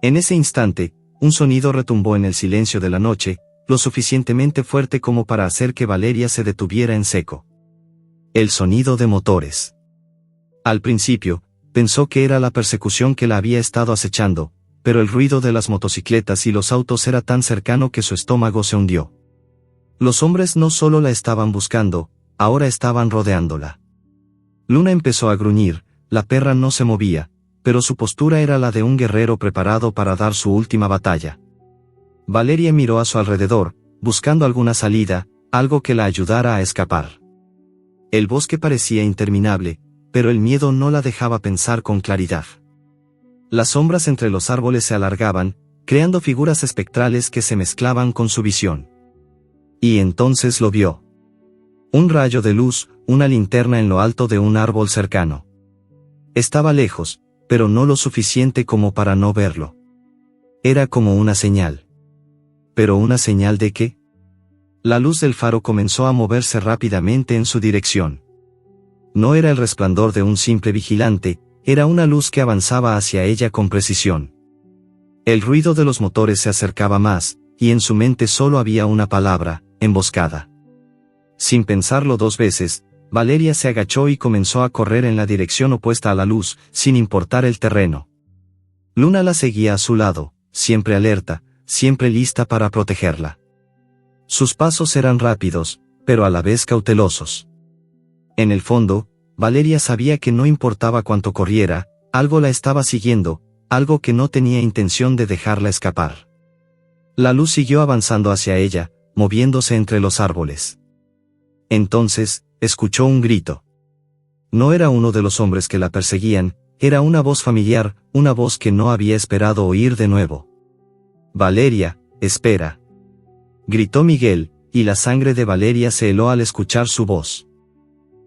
En ese instante, un sonido retumbó en el silencio de la noche, lo suficientemente fuerte como para hacer que Valeria se detuviera en seco. El sonido de motores. Al principio, pensó que era la persecución que la había estado acechando, pero el ruido de las motocicletas y los autos era tan cercano que su estómago se hundió. Los hombres no solo la estaban buscando, ahora estaban rodeándola. Luna empezó a gruñir, la perra no se movía, pero su postura era la de un guerrero preparado para dar su última batalla. Valeria miró a su alrededor, buscando alguna salida, algo que la ayudara a escapar. El bosque parecía interminable, pero el miedo no la dejaba pensar con claridad. Las sombras entre los árboles se alargaban, creando figuras espectrales que se mezclaban con su visión. Y entonces lo vio. Un rayo de luz, una linterna en lo alto de un árbol cercano. Estaba lejos, pero no lo suficiente como para no verlo. Era como una señal. ¿Pero una señal de qué? La luz del faro comenzó a moverse rápidamente en su dirección. No era el resplandor de un simple vigilante, era una luz que avanzaba hacia ella con precisión. El ruido de los motores se acercaba más, y en su mente solo había una palabra: emboscada. Sin pensarlo dos veces, Valeria se agachó y comenzó a correr en la dirección opuesta a la luz, sin importar el terreno. Luna la seguía a su lado, siempre alerta, siempre lista para protegerla. Sus pasos eran rápidos, pero a la vez cautelosos. En el fondo, Valeria sabía que no importaba cuánto corriera, algo la estaba siguiendo, algo que no tenía intención de dejarla escapar. La luz siguió avanzando hacia ella, moviéndose entre los árboles. Entonces, escuchó un grito. No era uno de los hombres que la perseguían, era una voz familiar, una voz que no había esperado oír de nuevo. «Valeria, espera», gritó Miguel, y la sangre de Valeria se heló al escuchar su voz.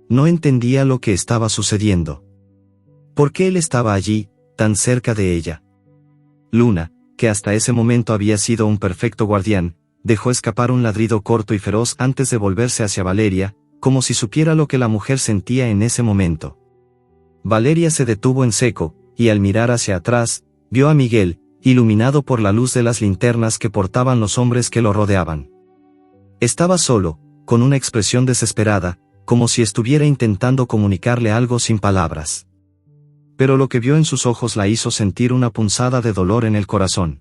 No entendía lo que estaba sucediendo. ¿Por qué él estaba allí, tan cerca de ella? Luna, que hasta ese momento había sido un perfecto guardián, dejó escapar un ladrido corto y feroz antes de volverse hacia Valeria, como si supiera lo que la mujer sentía en ese momento. Valeria se detuvo en seco, y al mirar hacia atrás, vio a Miguel, iluminado por la luz de las linternas que portaban los hombres que lo rodeaban. Estaba solo, con una expresión desesperada, como si estuviera intentando comunicarle algo sin palabras. Pero lo que vio en sus ojos la hizo sentir una punzada de dolor en el corazón.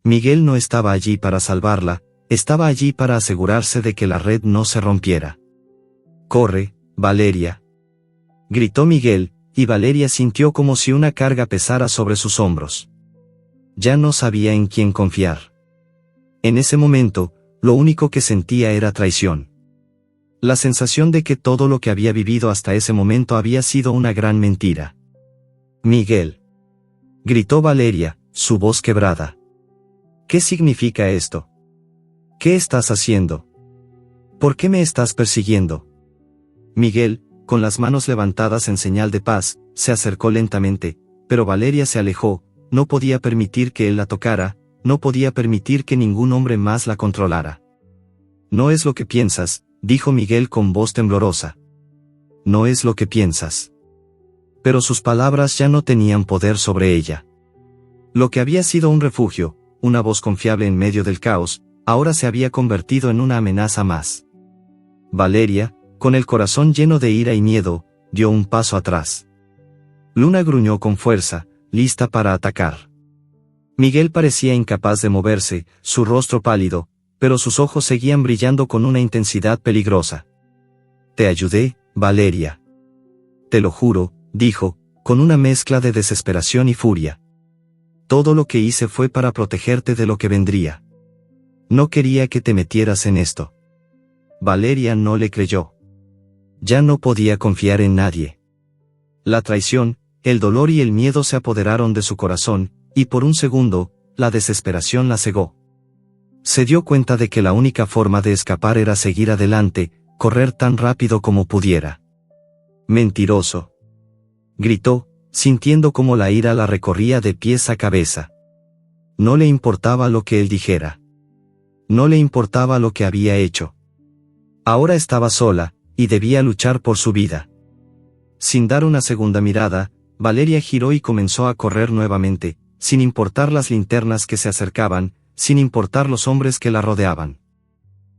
Miguel no estaba allí para salvarla, estaba allí para asegurarse de que la red no se rompiera. «Corre, Valeria», gritó Miguel, y Valeria sintió como si una carga pesara sobre sus hombros. Ya no sabía en quién confiar. En ese momento, lo único que sentía era traición. La sensación de que todo lo que había vivido hasta ese momento había sido una gran mentira. «Miguel», gritó Valeria, su voz quebrada. «¿Qué significa esto? ¿Qué estás haciendo? ¿Por qué me estás persiguiendo?» Miguel, con las manos levantadas en señal de paz, se acercó lentamente, pero Valeria se alejó, no podía permitir que él la tocara, no podía permitir que ningún hombre más la controlara. No es lo que piensas, dijo Miguel con voz temblorosa. No es lo que piensas. Pero sus palabras ya no tenían poder sobre ella. Lo que había sido un refugio, una voz confiable en medio del caos, ahora se había convertido en una amenaza más. Valeria, con el corazón lleno de ira y miedo, dio un paso atrás. Luna gruñó con fuerza, lista para atacar. Miguel parecía incapaz de moverse, su rostro pálido, pero sus ojos seguían brillando con una intensidad peligrosa. Te ayudé, Valeria. Te lo juro, dijo, con una mezcla de desesperación y furia. Todo lo que hice fue para protegerte de lo que vendría. No quería que te metieras en esto. Valeria no le creyó. Ya no podía confiar en nadie. La traición, el dolor y el miedo se apoderaron de su corazón, y por un segundo, la desesperación la cegó. Se dio cuenta de que la única forma de escapar era seguir adelante, correr tan rápido como pudiera. Mentiroso. Gritó, sintiendo cómo la ira la recorría de pies a cabeza. No le importaba lo que él dijera. No le importaba lo que había hecho. Ahora estaba sola, y debía luchar por su vida. Sin dar una segunda mirada, Valeria giró y comenzó a correr nuevamente, sin importar las linternas que se acercaban, sin importar los hombres que la rodeaban.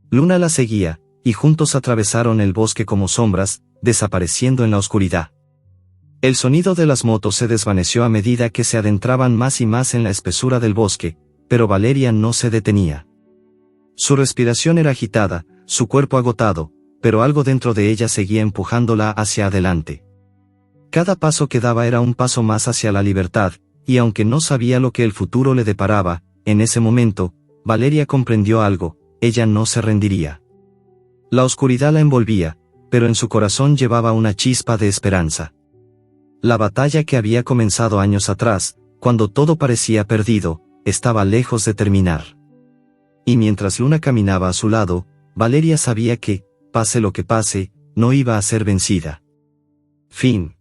Luna la seguía, y juntos atravesaron el bosque como sombras, desapareciendo en la oscuridad. El sonido de las motos se desvaneció a medida que se adentraban más y más en la espesura del bosque, pero Valeria no se detenía. Su respiración era agitada, su cuerpo agotado, pero algo dentro de ella seguía empujándola hacia adelante. Cada paso que daba era un paso más hacia la libertad, y aunque no sabía lo que el futuro le deparaba, en ese momento, Valeria comprendió algo, ella no se rendiría. La oscuridad la envolvía, pero en su corazón llevaba una chispa de esperanza. La batalla que había comenzado años atrás, cuando todo parecía perdido, estaba lejos de terminar. Y mientras Luna caminaba a su lado, Valeria sabía que, pase lo que pase, no iba a ser vencida. Fin.